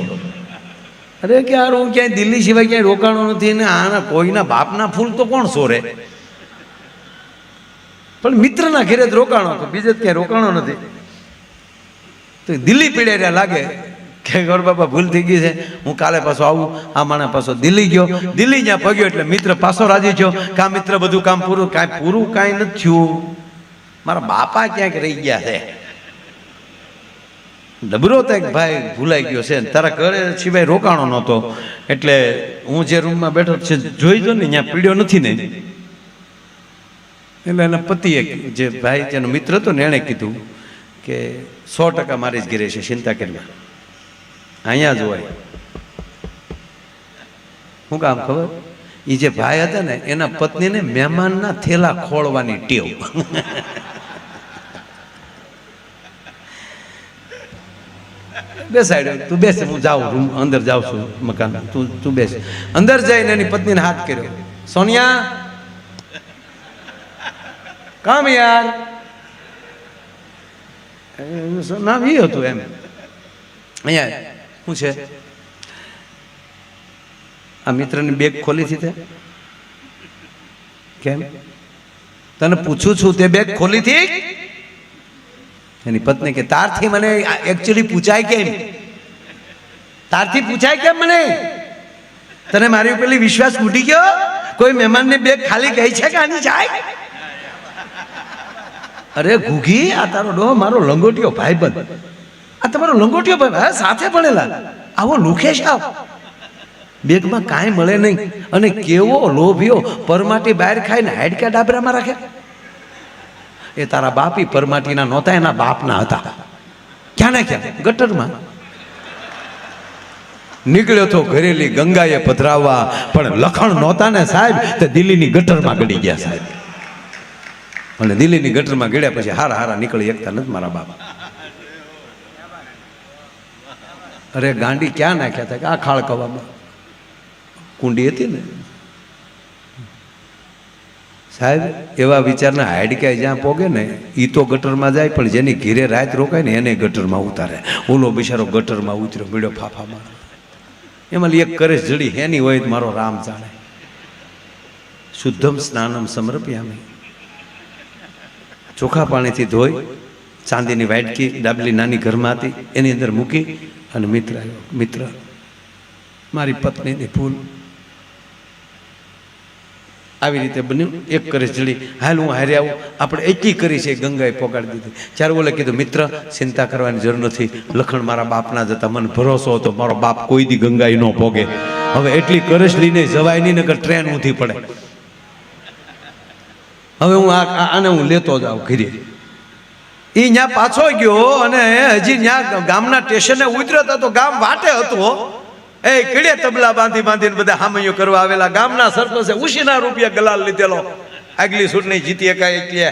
અરે કે યાર હું ક્યાંય દિલ્હી સિવાય ક્યાંય રોકાણો નથી ને આના કોઈના બાપના ફૂલ તો કોણ સોરે. પણ મિત્રના ઘેરે જ રોકાણો, તો બીજે જ ક્યાંય રોકાણો નથી. તો દિલ્હી પીડ્યા લાગે કે ગોર બાપા ભૂલ થઈ ગઈ છે, હું કાલે પાછો આવું. આ માણસ પાછો દિલ્હી ગયો. દિલ્હી જ્યાં પગ્યો એટલે મિત્ર પાછો રાજી થયો. કા મિત્ર બધું કામ પૂરું, કાંઈ નથી થયું, મારા બાપા ક્યાંક રહી ગયા છે. ડબરો તો એક ભાઈ ભૂલાઈ ગયો છે, તારા ઘરે સિવાય રોકાણો નહોતો, એટલે હું જે રૂમમાં બેઠો છે જોઈ જો ને ત્યાં પીડ્યો નથી ને. એટલે એના પતિએ, જે ભાઈ જેનો મિત્ર હતો ને, એણે કીધું કે 100% મારી જ ઘરે છે, ચિંતા કરવા અહીંયા જ હોય. શું કામ ખબર? એ જે ભાઈ હતા ને એના પત્નીને મહેમાનના થેલા ખોળવાની ટેવ. બેસાડ્યો, તું બેસ, હું જાઉં રૂમ અંદર જાઉં છું મકાન, તું બેસ. અંદર જઈને એની પત્નીને હાથ કર્યો, સોનિયા કામ યાર, નામ એ હતું એમ. અહીંયા શું છે? આ મિત્રની બેગ ખોલી હતી તે કેમ? તને પૂછું છું, તે બેગ ખોલી હતી? એની પત્ની કે તારથી મને એકચ્યુઅલી પૂછાય કેમ? તારથી પૂછાય કેમ મને? તને મારી પેલી વિશ્વાસ તૂટી ગયો? કોઈ મહેમાનની બેગ ખાલી ગઈ છે કે આની જાય? અરે ઘૂઘી, આ તારો ડો મારો લંગોટીયો ભાઈબંધ, આ તમારો લંગોટીયો ભાઈ સાથે ભણેલા, આવો લુખેશ આવ, બેગમાં કાંઈ મળે નહીં. અને કેવો લોભિયો, પરમાટી બહાર ખાઈને હાડકા ડાબરામાં રાખે. એ તારા બાપી પરમાટીના નહોતા, એના બાપના હતા. ક્યાં ને ક્યાં ગટરમાં નીકળ્યો તો ઘરેલી ગંગાએ પધરાવવા, પણ લખણ નહોતા ને સાહેબ, તે દિલ્હીની ગટરમાં ગળી ગયા સાહેબ. અને દિલ્હીની ગટરમાં ગળ્યા પછી હારા નીકળી એકતા નથી મારા બાપ. અરે ગાંડી ક્યાં નાખ્યા હતા કે આ ખાળ કવામાં કુંડી હતી ને સાહેબ. એવા વિચારના હાડકા જ્યાં પોગે ને એ તો ગટરમાં જાય, પણ જેની ઘીરે રાત રોકાય ને એને ગટરમાં ઉતારે. ઓલો બિચારો ગટરમાં ઉતર્યો, બીડો ફાફામાં. એમાં એક કરે જડી એની હોય મારો રામ જાણે. શુદ્ધમ સ્નાનમ સમર્પયામિ, ચોખ્ખા પાણીથી ધોઈ, ચાંદીની વાટકી ડાબલી નાની ઘરમાં હતી એની અંદર મૂકી અને મિત્ર આવ્યો. મિત્ર મારી પત્નીની ભૂલ, આવી રીતે બન્યું. એક કરે જડી, હાલ હું હારે આવું, આપણે એટલી કરી છે ગંગાએ પોગાડી દીધી. ત્યારે બોલે કીધું, મિત્ર ચિંતા કરવાની જરૂર નથી, લખણ મારા બાપના જ હતા, મને ભરોસો હતો મારો બાપ કોઈ દી ગંગાએ ન પોગે. હવે એટલી કરશ લઈને જવાય નહીં, નકર ટ્રેન ઊંધી પડે. હવે હું આને હું લેતો જાઉં ઘરે. એ ત્યાં પાછો ગયો અને હજી ત્યાં ગામના સ્ટેશને ઉતર્યો હતો તો ગામ વાટે હતો. એ કીડે તબલા બાંધી બાંધીને બધા હામૈયો કરવા આવેલા. ગામના સરપંચે ઉશીના રૂપિયા ગલાલ લીધેલો, આગલી ચૂંટણી જીતી એકાય એટલે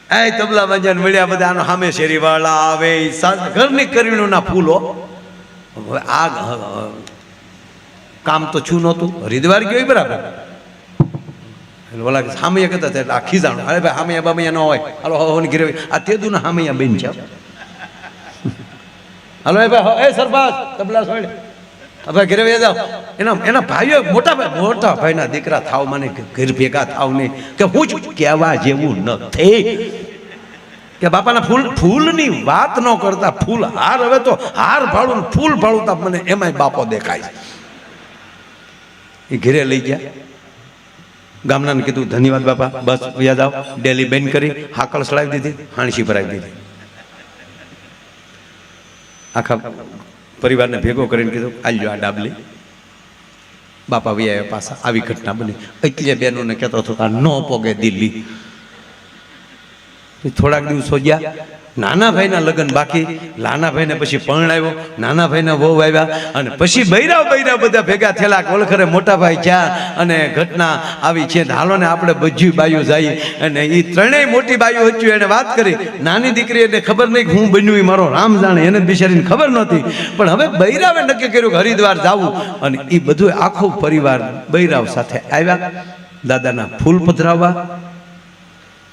એ તબલા બાંધ્યા મળ્યા બધા. આનો સામે શેરી વાળા આવે, ઘરની કરવીણું ના ફૂલો. આ કામ તો છું નહોતું, હરિદ્વાર ગયો બરાબર. ઓલા હામૈયા કહેતા હતા, આ ખીજાણું, અરે ભાઈ હામૈયા બામૈયા ન હોય, હાલો હવન ઘરે આ તેદુ ના હામૈયા બેન છે. હાલો એ ભાઈ, એ સરપંચ તબલા છોડ, હવે ઘરે વહી જાઓ. એના ભાઈઓ મોટા ભાઈના દીકરા થાવ, મને ઘર ભેગા થાવ નહીં. કે હું જ કહેવા જેવું નથી કે બાપાના ફૂલની વાત ન કરતા, ફૂલ હાર, હવે તો હાર ભાડું ફૂલ ભાડું મને એમાંય બાપો દેખાય. એ ઘરે લઈ ગયા. ગામનાને કીધું, ધન્યવાદ બાપા, બસ વ્યા જાઓ. ડેલી બેન કરી, હાકળ સડાવી દીધી, હાણસી ભરાવી દીધી. આખા પરિવારને ભેગો કરીને કીધું, આલ્યો આ ડાબલી. બાપા વ્યા પાછા. આવી ઘટના બની. એટલે બહેનોને કહેતો હતો, આ ન પોગે દિલ્હી. થોડાક દિવસો ગયા, નાના ભાઈના લગ્ન બાકી. નાના ભાઈને પછી પરણાવ્યો, નાના ભાઈના વહુ આવ્યા, અને પછી બૈરાવ બધા ભેગા થયેલા. ઓળખરે મોટા ભાઈ ક્યાં, અને ઘટના આવી છે. હાલો ને આપણે બધી બાયું જઈએ. અને એ ત્રણેય મોટી બાયું હતી. એને વાત કરી, નાની દીકરી એને ખબર નહીં હું બન્યું, એ મારો રામ જાણે, એને બિચારીને ખબર નહોતી. પણ હવે બૈરાવે નક્કી કર્યું કે હરિદ્વાર જવું. અને એ બધું આખો પરિવાર બૈરાવ સાથે આવ્યા દાદાના ફૂલ પધરાવવા.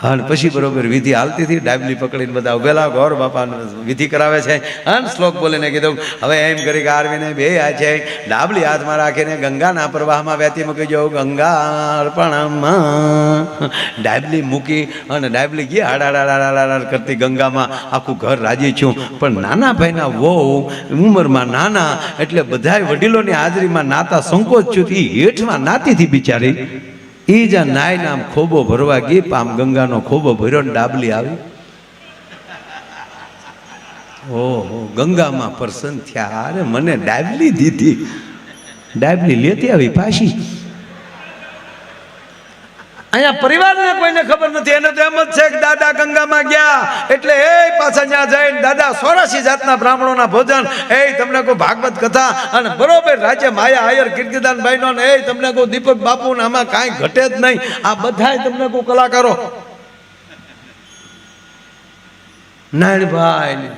અને પછી બરોબર વિધિ હાલતી હતી. ડાબલી પકડીને બધા ઉભેલા, ગૌર બાપા વિધિ કરાવે છે. અને શ્લોક બોલીને કીધું, હવે એમ કરી કે આરવીને બે આ છે, ડાબલી હાથમાં રાખીને ગંગાના પ્રવાહમાં વહેતી મૂકી જાઓ. ગંગા અર્પણમાં ડાબલી મૂકી અને ડાબલી ગઈ હાડાડાડાડાડા કરતી ગંગામાં. આખું ઘર રાજી છું. પણ નાના ભાઈના વહુ ઉંમરમાં નાના, એટલે બધાય વડીલોની હાજરીમાં નાતા સંકોચ છું. એ હેઠમાં નાતી હતી બિચારી. એ જ્યાં નાય નામ ખોબો ભરવા ગઈ, આમ ગંગાનો ખોબો ભર્યો ને ડાબલી આવી. ઓહો, ગંગામાં પ્રસન્ન થયા. અરે મને ડાબલી દીધી. ડાબલી લેતી આવી પાછી. અહીંયા પરિવારને કોઈને ખબર નથી. એને તો એમ જ છે કે દાદા ગંગામાં ગયા એટલે એ પાછા ત્યાં જઈને દાદા 84 જાતના બ્રાહ્મણોના ભોજન, એ તમને કોઈ ભાગવત કથા, અને બરોબર રાજ્ય માયા આયર કીર્તિદાનભાઈ નો, એ તમને કોઈ દીપક બાપુ ને, આમાં કાંઈ ઘટે જ નહીં. આ બધા તમને કોઈ કલાકારો, નારાયણભાઈ,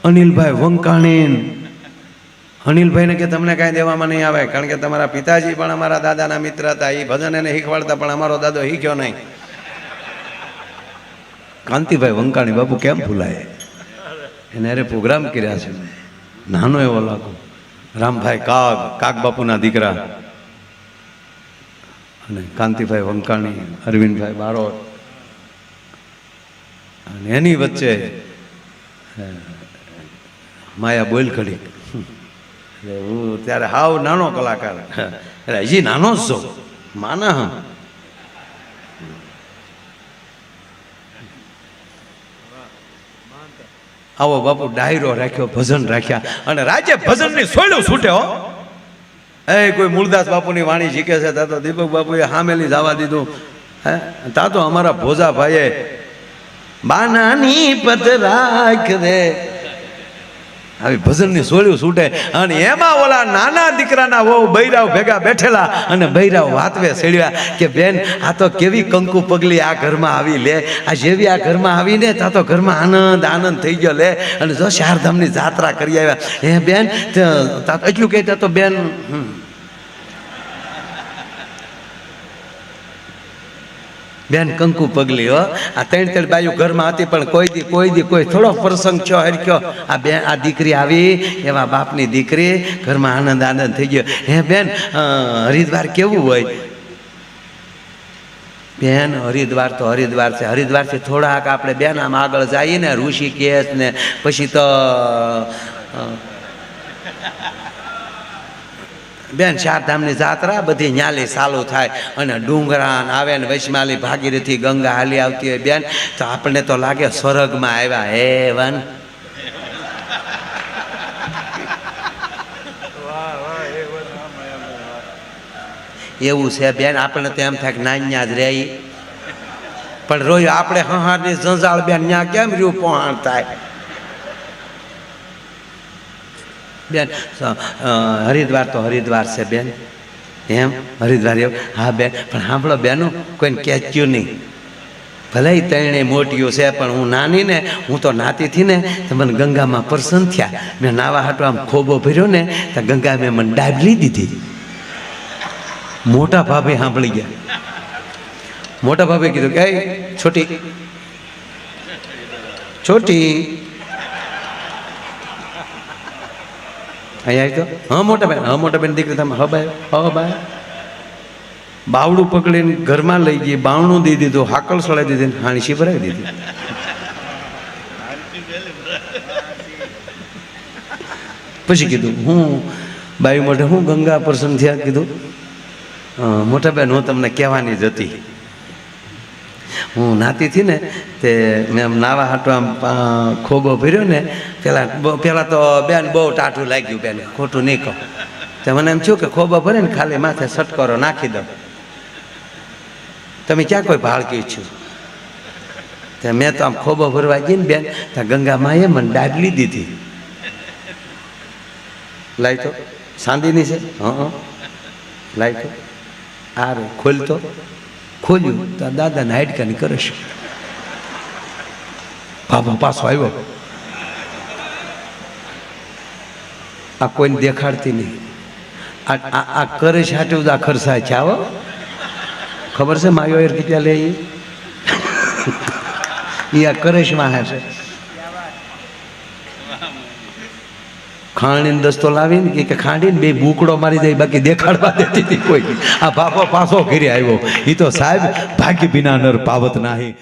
અનિલભાઈ વંકાણી. અનિલભાઈને કે તમને કાંઈ દેવામાં નહીં આવે, કારણ કે તમારા પિતાજી પણ અમારા દાદાના મિત્ર હતા. એ ભજન એને શીખવાડતા, પણ અમારો દાદો શીખ્યો નહીં. કાંતિભાઈ વંકાણી બાપુ કેમ ભૂલાય, એને અરે પ્રોગ્રામ કર્યા છે. નાનો એવો લાગુ. રામભાઈ કાગ બાપુના દીકરા, અને કાંતિભાઈ વંકાણી, અરવિંદભાઈ બારોટ, અને એની વચ્ચે માયા બોલખડી. હું ત્યારે હાવ નાનો કલાકાર, એટલે હજી નાનો જ છો માના. આવો બાપુ ડાયરો રાખ્યો, ભજન રાખ્યા, અને રાજ્ય ભજનની સોયલું છૂટે. હો, એ કોઈ મૂળદાસ બાપુની વાણી શીખે છે, તા તો દીપક બાપુએ હામેલી જવા દીધું. હે, તા તો અમારા ભોજા ભાઈએ બાનાની પત રાખ રે, આવી ભજનની સોળ્યું છૂટે. અને એમાં ઓલા નાના દીકરાના વહુ બૈરાવ ભેગા બેઠેલા, અને બૈરાવ વાતવે સેડ્યા કે બેન, આ તો કેવી કંકુ પગલી આ ઘરમાં આવી લે. આ જેવી આ ઘરમાં આવીને તા તો ઘરમાં આનંદ થઈ ગયો લે. અને જો ચારધામની જાત્રા કરી આવ્યા. હે બેન, એટલું કહેતા તો બેન બેન કંકુ પગલી. હો, આ ત્રણ બાયું ઘરમાં હતી, પણ કોઈ થોડો પ્રસંગ છો હરખ્યો. આ બેન, આ દીકરી આવી, એવા બાપની દીકરી, ઘરમાં આનંદ થઈ ગયો. હે બેન, હરિદ્વાર કેવું હોય? બેન, હરિદ્વાર તો હરિદ્વાર છે. હરિદ્વારથી થોડાક આપણે બેન આમ આગળ જઈએ ને, ઋષિકેશ ને, પછી તો બેન ચારધામની જાત્રા બધી ન્યાલી ચાલુ થાય અને ડુંગરાન આવે ને વૈષ્માલી ભાગીરથી ગંગા હાલી આવતી હોય બેન, તો આપણને તો લાગે સ્વર્ગમાં આવ્યા હેવન. એવું છે બેન, આપણને તો એમ થાય કે નાન્યા જ રહી, પણ રોજ આપણે હહારની જંજાળ બેન ત્યાં કેમ રહ્યું પહોંચ થાય બેન. હરિદ્વાર તો હરિદ્વાર છે બેન, એમ હરિદ્વાર એવું. હા બેન, પણ સાંભળો બેનું, કોઈને કહેચ્યું નહીં. ભલે ત્રણેય મોટીઓ છે, પણ હું નાની ને, હું તો નાતીથી ને તો મને ગંગામાં પ્રસન્ન થયા. મેં નાવા હાટો આમ ખોબો ભર્યો ને તો ગંગા મેં મને ડાબલી દીધી. મોટા ભાભી સાંભળી ગયા. મોટા ભાભી કીધું કે છોટી છોટી અહીંયા આવી તો હા મોટા બેન, હા મોટા બેન દીકરી તમે હબાય બાવડું પકડીને ઘરમાં લઈ ગઈ, બાવણું દઈ દીધું, હાકલ સળાઈ દીધી, હાણીસી ભરાવી દીધી. પછી કીધું હું બાઈ મોઢે હું ગંગા પ્રસન્ન થયા. કીધું મોટા બેન હું તમને કહેવાની જ હતી, હું નાતી હતી ને તે મેં આમ નાવા હાટો આમ ખોબો ભર્યો ને, પેલા તો બેન બહુ ટાઢું લાગ્યું બેન, ખોટું નહીં કહું. તો મને એમ થયું કે ખોબો ભરે ને ખાલી માથે સટકરો નાખી દઉં, તમે ક્યાં કોઈ ભાળકી છું. તો મેં તો આમ ખોબો ભરવા જઈને બેન, ત્યાં ગંગા માએ મને ડાબલી દીધી. લાઈ તો સાંદીની છે, હા લાઈ તો આ રે ખોલતો, ખોલ્યું તો દાદાને હાડકાની કરશ. બાબા પાછો આવ્યો, આ કોઈને દેખાડતી નહીં. આ કરે છે હાટું આ ખર્ચાય છે. આવો ખબર છે માયો એર કેટલા લે એ આ કરે છે વાહે છે. ખાંડીને દસ્તો લાવીને કે ખાંડીને બે બુકડો મારી દઈ, બાકી દેખાડવા દેતી હતી કોઈ. આ બાપો પાછો ઘરે આવ્યો. એ તો સાહેબ ભાગ્ય બિના નર પાવત નાહી.